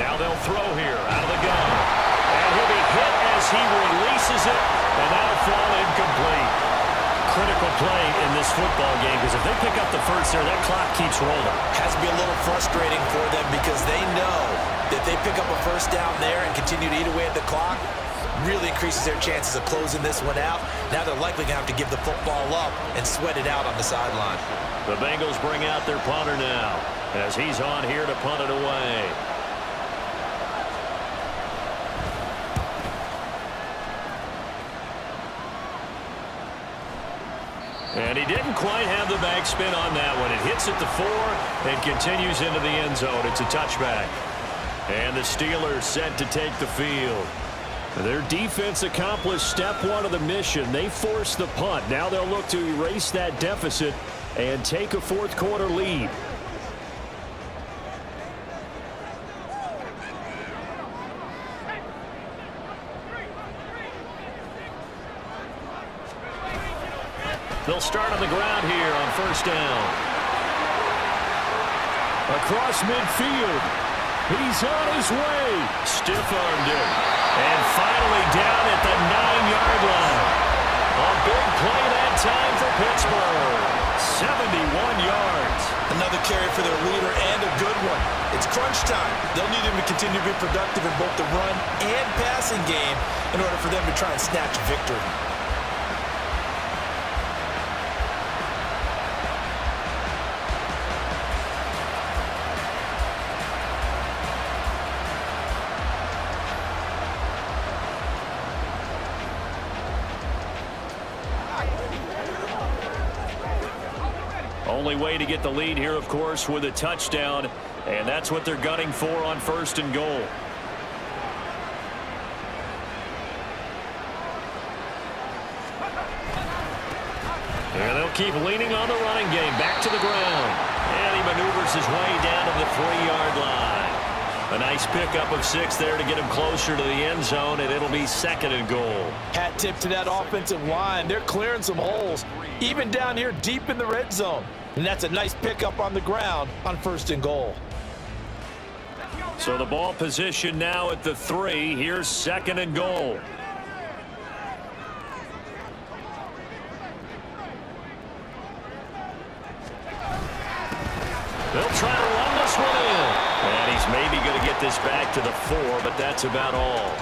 Now they'll throw here out of the gun. And he'll be hit as he releases it, and that'll fall incomplete. Critical play in this football game, because if they pick up the first there, that clock keeps rolling. Has to be a little frustrating for them because they know that they pick up a first down there and continue to eat away at the clock, really increases their chances of closing this one out. Now they're likely going to have to give the football up and sweat it out on the sideline. The Bengals bring out their punter now as he's on here to punt it away. And he didn't quite have the backspin on that one. It hits at the 4 and continues into the end zone. It's a touchback. And the Steelers set to take the field. Their defense accomplished step 1 of the mission. They forced the punt. Now they'll look to erase that deficit and take a 4th quarter lead. They'll start on the ground here on first down. Across midfield. He's on his way. Stiff-armed him. And finally down at the 9-yard line. A big play that time for Pittsburgh. 71 yards. Another carry for their leader and a good one. It's crunch time. They'll need him to continue to be productive in both the run and passing game in order for them to try and snatch victory. Only way to get the lead here, of course, with a touchdown, and that's what they're gunning for on 1st and goal. And they'll keep leaning on the running game. Back to the ground. And he maneuvers his way down to the 3-yard line. A nice pickup of 6 there to get him closer to the end zone, and it'll be 2nd and goal. Hat tip to that offensive line. They're clearing some holes, even down here deep in the red zone. And that's a nice pickup on the ground on 1st and goal. So the ball position now at the 3. Here's 2nd and goal. They'll try to run this one in. And he's maybe going to get this back to the 4, but that's about all.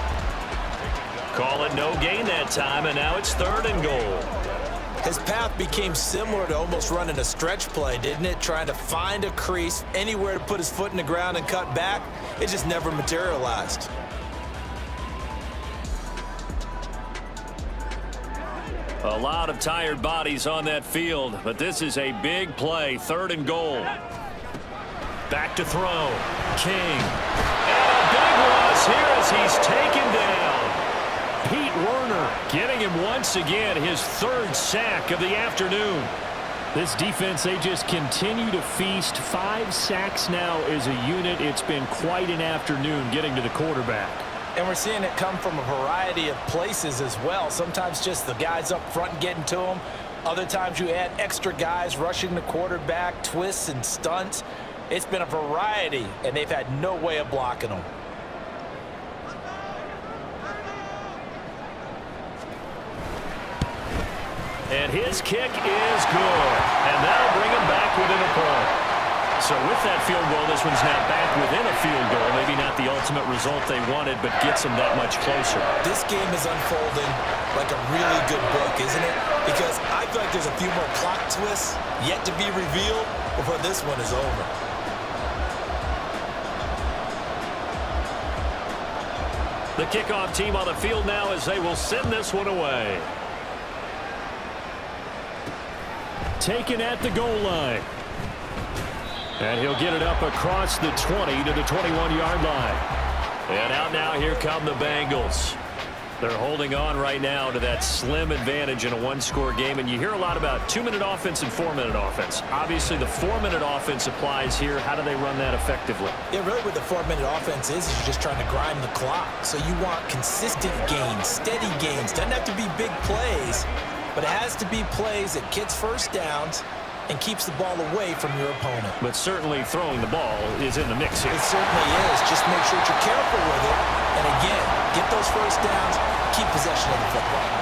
Call it no gain that time, and now it's 3rd and goal. His path became similar to almost running a stretch play, didn't it? Trying to find a crease, anywhere to put his foot in the ground and cut back. It just never materialized. A lot of tired bodies on that field, but this is a big play. 3rd and goal. Back to throw. King. And a big loss here as he's taken down. Pete Werner getting him once again his 3rd sack of the afternoon. This defense, they just continue to feast. 5 sacks now as a unit. It's been quite an afternoon getting to the quarterback. And we're seeing it come from a variety of places as well. Sometimes just the guys up front getting to him. Other times you add extra guys rushing the quarterback, twists and stunts. It's been a variety, and they've had no way of blocking them. And his kick is good. And that'll bring him back within a point. So with that field goal, this one's now back within a field goal. Maybe not the ultimate result they wanted, but gets them that much closer. This game is unfolding like a really good book, isn't it? Because I feel like there's a few more plot twists yet to be revealed before this one is over. The kickoff team on the field now as they will send this one away. Taken at the goal line. And he'll get it up across the 20 to the 21-yard line. And out now, here come the Bengals. They're holding on right now to that slim advantage in a 1-score game. And you hear a lot about 2-minute offense and 4-minute offense. Obviously, the 4-minute offense applies here. How do they run that effectively? Yeah, really what the 4-minute offense is you're just trying to grind the clock. So you want consistent gains, steady gains. Doesn't have to be big plays, but it has to be plays that gets first downs and keeps the ball away from your opponent. But certainly throwing the ball is in the mix here. It certainly is. Just make sure that you're careful with it. And again, get those first downs, keep possession of the football.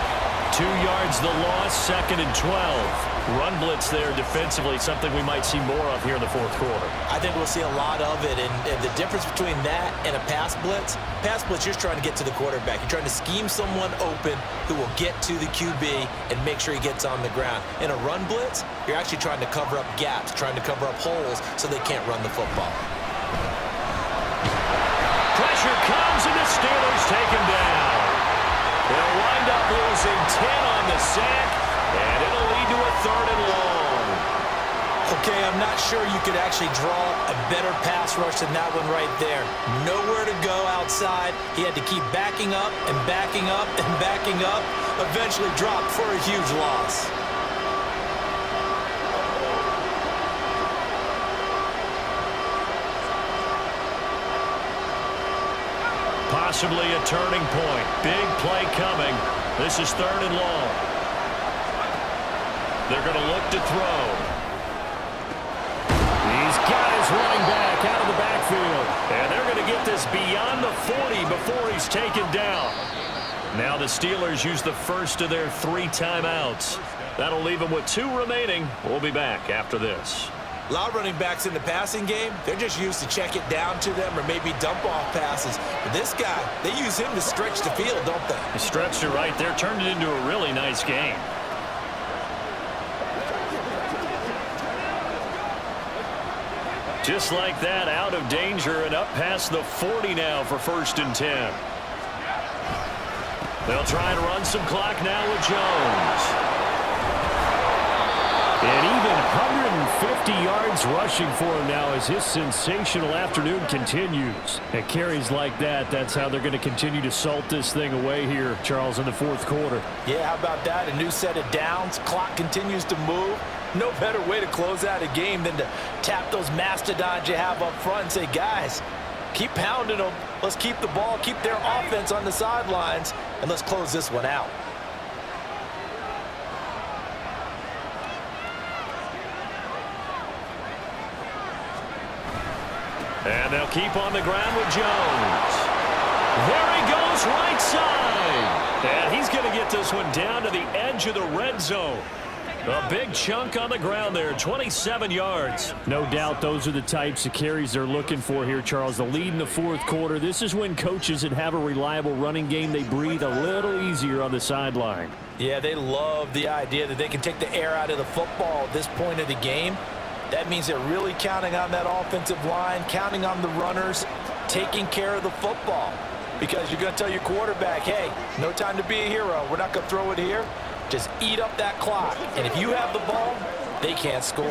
2 yards the loss, 2nd and 12. Run blitz there defensively, something we might see more of here in the 4th quarter. I think we'll see a lot of it. And the difference between that and a pass blitz, you're just trying to get to the quarterback. You're trying to scheme someone open who will get to the QB and make sure he gets on the ground. In a run blitz, you're actually trying to cover up gaps, trying to cover up holes so they can't run the football. Pressure comes and the Steelers take him down. They'll wind up losing 10 on the sack, and it'll lead to a 3rd and long. Okay, I'm not sure you could actually draw a better pass rush than that one right there. Nowhere to go outside. He had to keep backing up and backing up and backing up. Eventually dropped for a huge loss. Possibly a turning point. Big play coming. This is 3rd and long. They're going to look to throw. He's got his running back out of the backfield. And they're going to get this beyond the 40 before he's taken down. Now the Steelers use the first of their 3 timeouts. That'll leave them with 2 remaining. We'll be back after this. A lot of running backs in the passing game, they're just used to check it down to them or maybe dump off passes. But this guy, they use him to stretch the field, don't they? He stretched it right there, turned it into a really nice game. Just like that, out of danger and up past the 40 now for 1st and 10. They'll try to run some clock now with Jones. An even 50 yards rushing for him now as his sensational afternoon continues. At carries like that, that's how they're going to continue to salt this thing away here, Charles, in the fourth quarter. Yeah, how about that? A new set of downs. Clock continues to move. No better way to close out a game than to tap those mastodons you have up front and say, guys, keep pounding them. Let's keep the ball, keep their offense on the sidelines, and let's close this one out. And they'll keep on the ground with Jones. There he goes, right side. And he's going to get this one down to the edge of the red zone. A big chunk on the ground there, 27 yards. No doubt those are the types of carries they're looking for here, Charles. The lead in the fourth quarter. This is when coaches that have a reliable running game, they breathe a little easier on the sideline. Yeah, they love the idea that they can take the air out of the football at this point of the game. That means they're really counting on that offensive line, counting on the runners, taking care of the football. Because you're going to tell your quarterback, hey, no time to be a hero. We're not going to throw it here. Just eat up that clock. And if you have the ball, they can't score.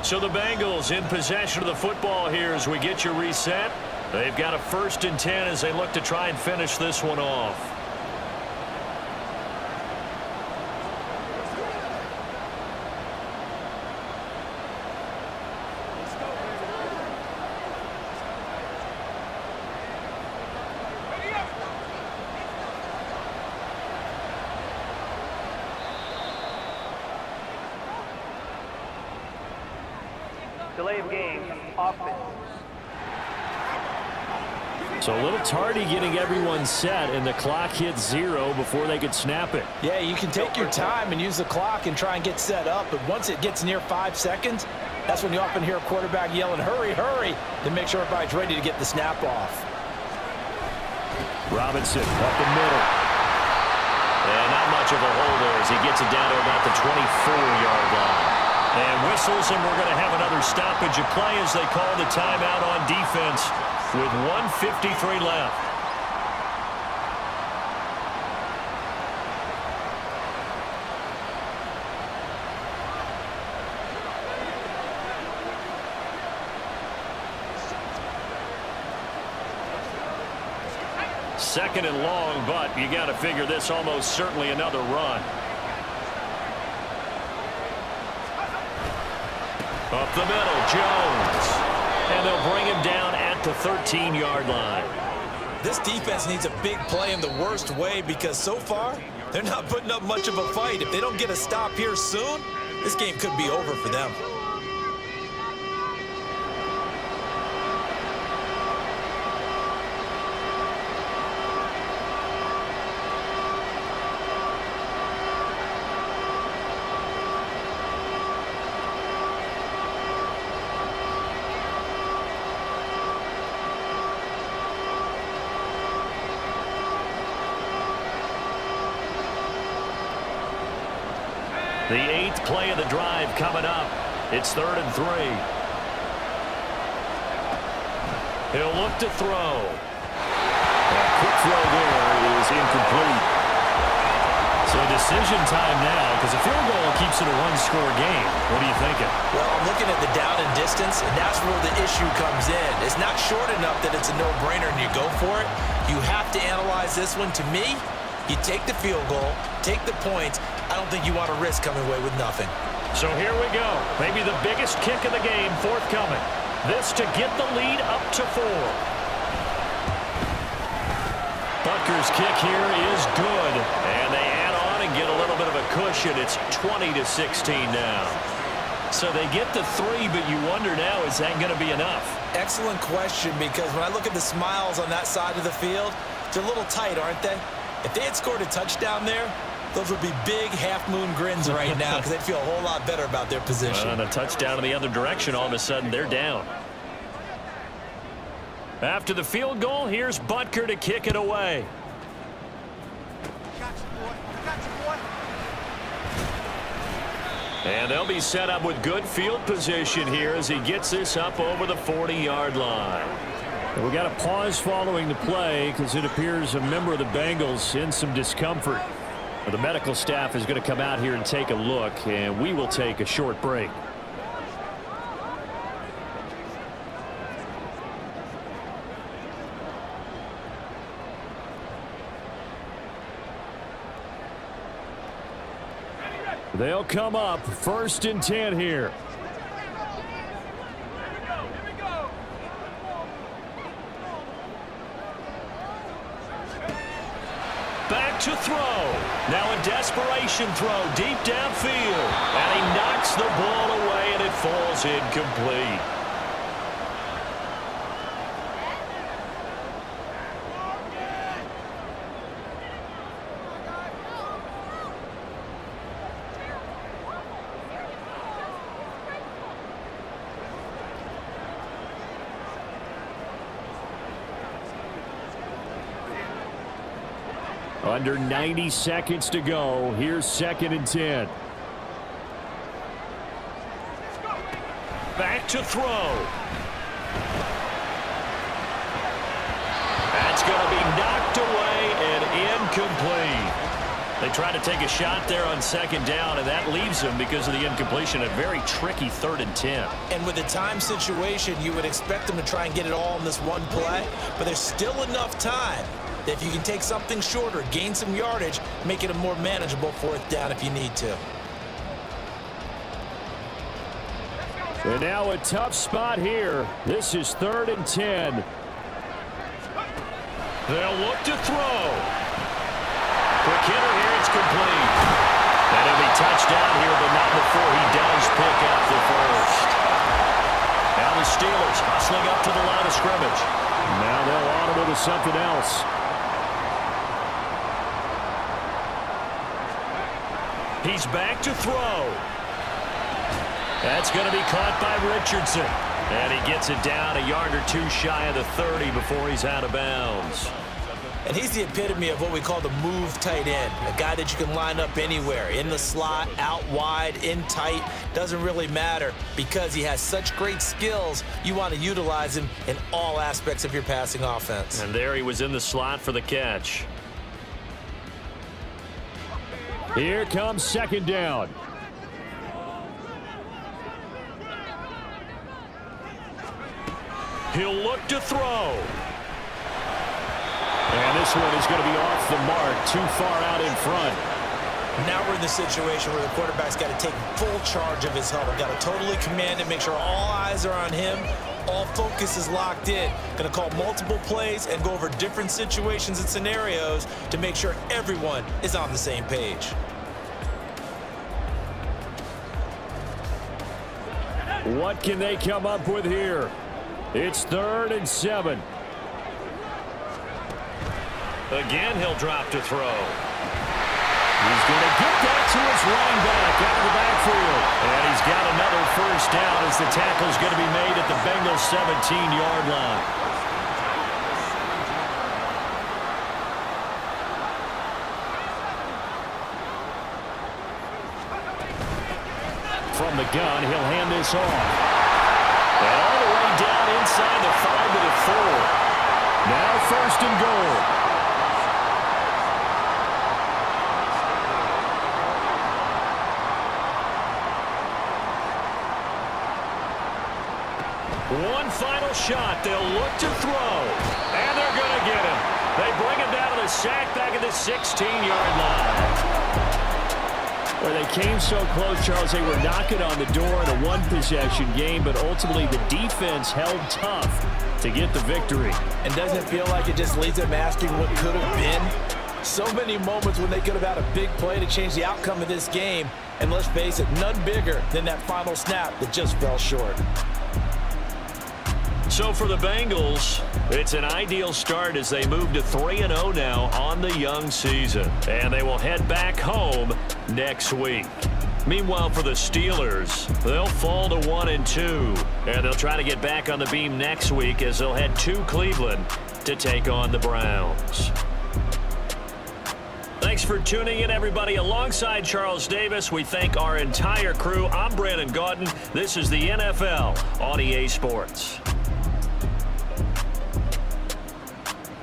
So the Bengals in possession of the football here as we get you reset. They've got a 1st and 10 as they look to try and finish this one off. Delay of game, offense. So a little tardy getting everyone set, and the clock hits 0 before they could snap it. Yeah, you can take your time and use the clock and try and get set up, but once it gets near 5 seconds, that's when you often hear a quarterback yelling, hurry, hurry, to make sure everybody's ready to get the snap off. Robinson up the middle. And not much of a hole there as he gets it down to about the 24-yard line. And whistles, and we're going to have another stoppage of play as they call the timeout on defense with 1:53 left. Second and long, but you got to figure this almost certainly another run. Up the middle, Jones. And they'll bring him down at the 13-yard line. This defense needs a big play in the worst way because so far, they're not putting up much of a fight. If they don't get a stop here soon, this game could be over for them. The 8th play of the drive coming up. It's 3rd and 3. He'll look to throw. That quick throw there is incomplete. So decision time now because a field goal keeps it a one-score game. What are you thinking? Well, I'm looking at the down and distance, and that's where the issue comes in. It's not short enough that it's a no-brainer and you go for it. You have to analyze this one. To me, you take the field goal, take the points. I don't think you want to risk coming away with nothing. So here we go. Maybe the biggest kick of the game forthcoming. This to get the lead up to 4. Butker's kick here is good. And they add on and get a little bit of a cushion. It's 20-16 now. So they get the 3, but you wonder now, is that going to be enough? Excellent question, because when I look at the smiles on that side of the field, they're a little tight, aren't they? If they had scored a touchdown there, those would be big half-moon grins right now because they'd feel a whole lot better about their position. And a touchdown in the other direction, all of a sudden they're down. After the field goal, here's Butker to kick it away. Got you, boy. Got you, boy. And they'll be set up with good field position here as he gets this up over the 40-yard line. We got a pause following the play because it appears a member of the Bengals in some discomfort. The medical staff is going to come out here and take a look, and we will take a short break. They'll come up 1st and 10 here. Back to throw. Now a desperation throw deep downfield. And he knocks the ball away and it falls incomplete. Under 90 seconds to go. Here's 2nd and 10. Back to throw. That's going to be knocked away and incomplete. They try to take a shot there on 2nd down, and that leaves them because of the incompletion. A very tricky 3rd and 10. And with a time situation, you would expect them to try and get it all in this one play, but there's still enough time. If you can take something shorter, gain some yardage, make it a more manageable 4th down if you need to. And now a tough spot here. This is 3rd and 10. They'll look to throw. Quick hitter here, it's complete. And it'll be touchdown here, but not before he does pick up the first. Now the Steelers hustling up to the line of scrimmage. Now they'll audible to something else. He's back to throw. That's going to be caught by Richardson. And he gets it down a yard or two shy of the 30 before he's out of bounds. And he's the epitome of what we call the move tight end. A guy that you can line up anywhere. In the slot, out wide, in tight. Doesn't really matter because he has such great skills. You want to utilize him in all aspects of your passing offense. And there he was in the slot for the catch. Here comes 2nd down. He'll look to throw. And this one is going to be off the mark, too far out in front. Now we're in the situation where the quarterback's got to take full charge of his helmet. Got to totally command it, make sure all eyes are on him. All focus is locked in. Going to call multiple plays and go over different situations and scenarios to make sure everyone is on the same page. What can they come up with here? It's 3rd and 7. Again, he'll drop to throw. He's going to get that to his running back out of the backfield. And he's got another 1st down as the tackle's going to be made at the Bengals 17-yard line. From the gun, he'll hand this off. And all the way down inside the 5 to the 4. Now 1st and goal. One final shot. They'll look to throw. And they're going to get him. They bring him down to the sack back at the 16-yard line. Well, they came so close, Charles. They were knocking on the door in a one-possession game, but ultimately the defense held tough to get the victory. And doesn't it feel like it just leaves them asking what could have been? So many moments when they could have had a big play to change the outcome of this game. And let's face it, none bigger than that final snap that just fell short. So for the Bengals, it's an ideal start as they move to 3-0 now on the young season. And they will head back home next week. Meanwhile, for the Steelers, they'll fall to 1-2. And they'll try to get back on the beam next week as they'll head to Cleveland to take on the Browns. Thanks. Thanks for tuning in, everybody. Alongside Charles Davis, we thank our entire crew. I'm Brandon Gaudin. This is the NFL on EA Sports.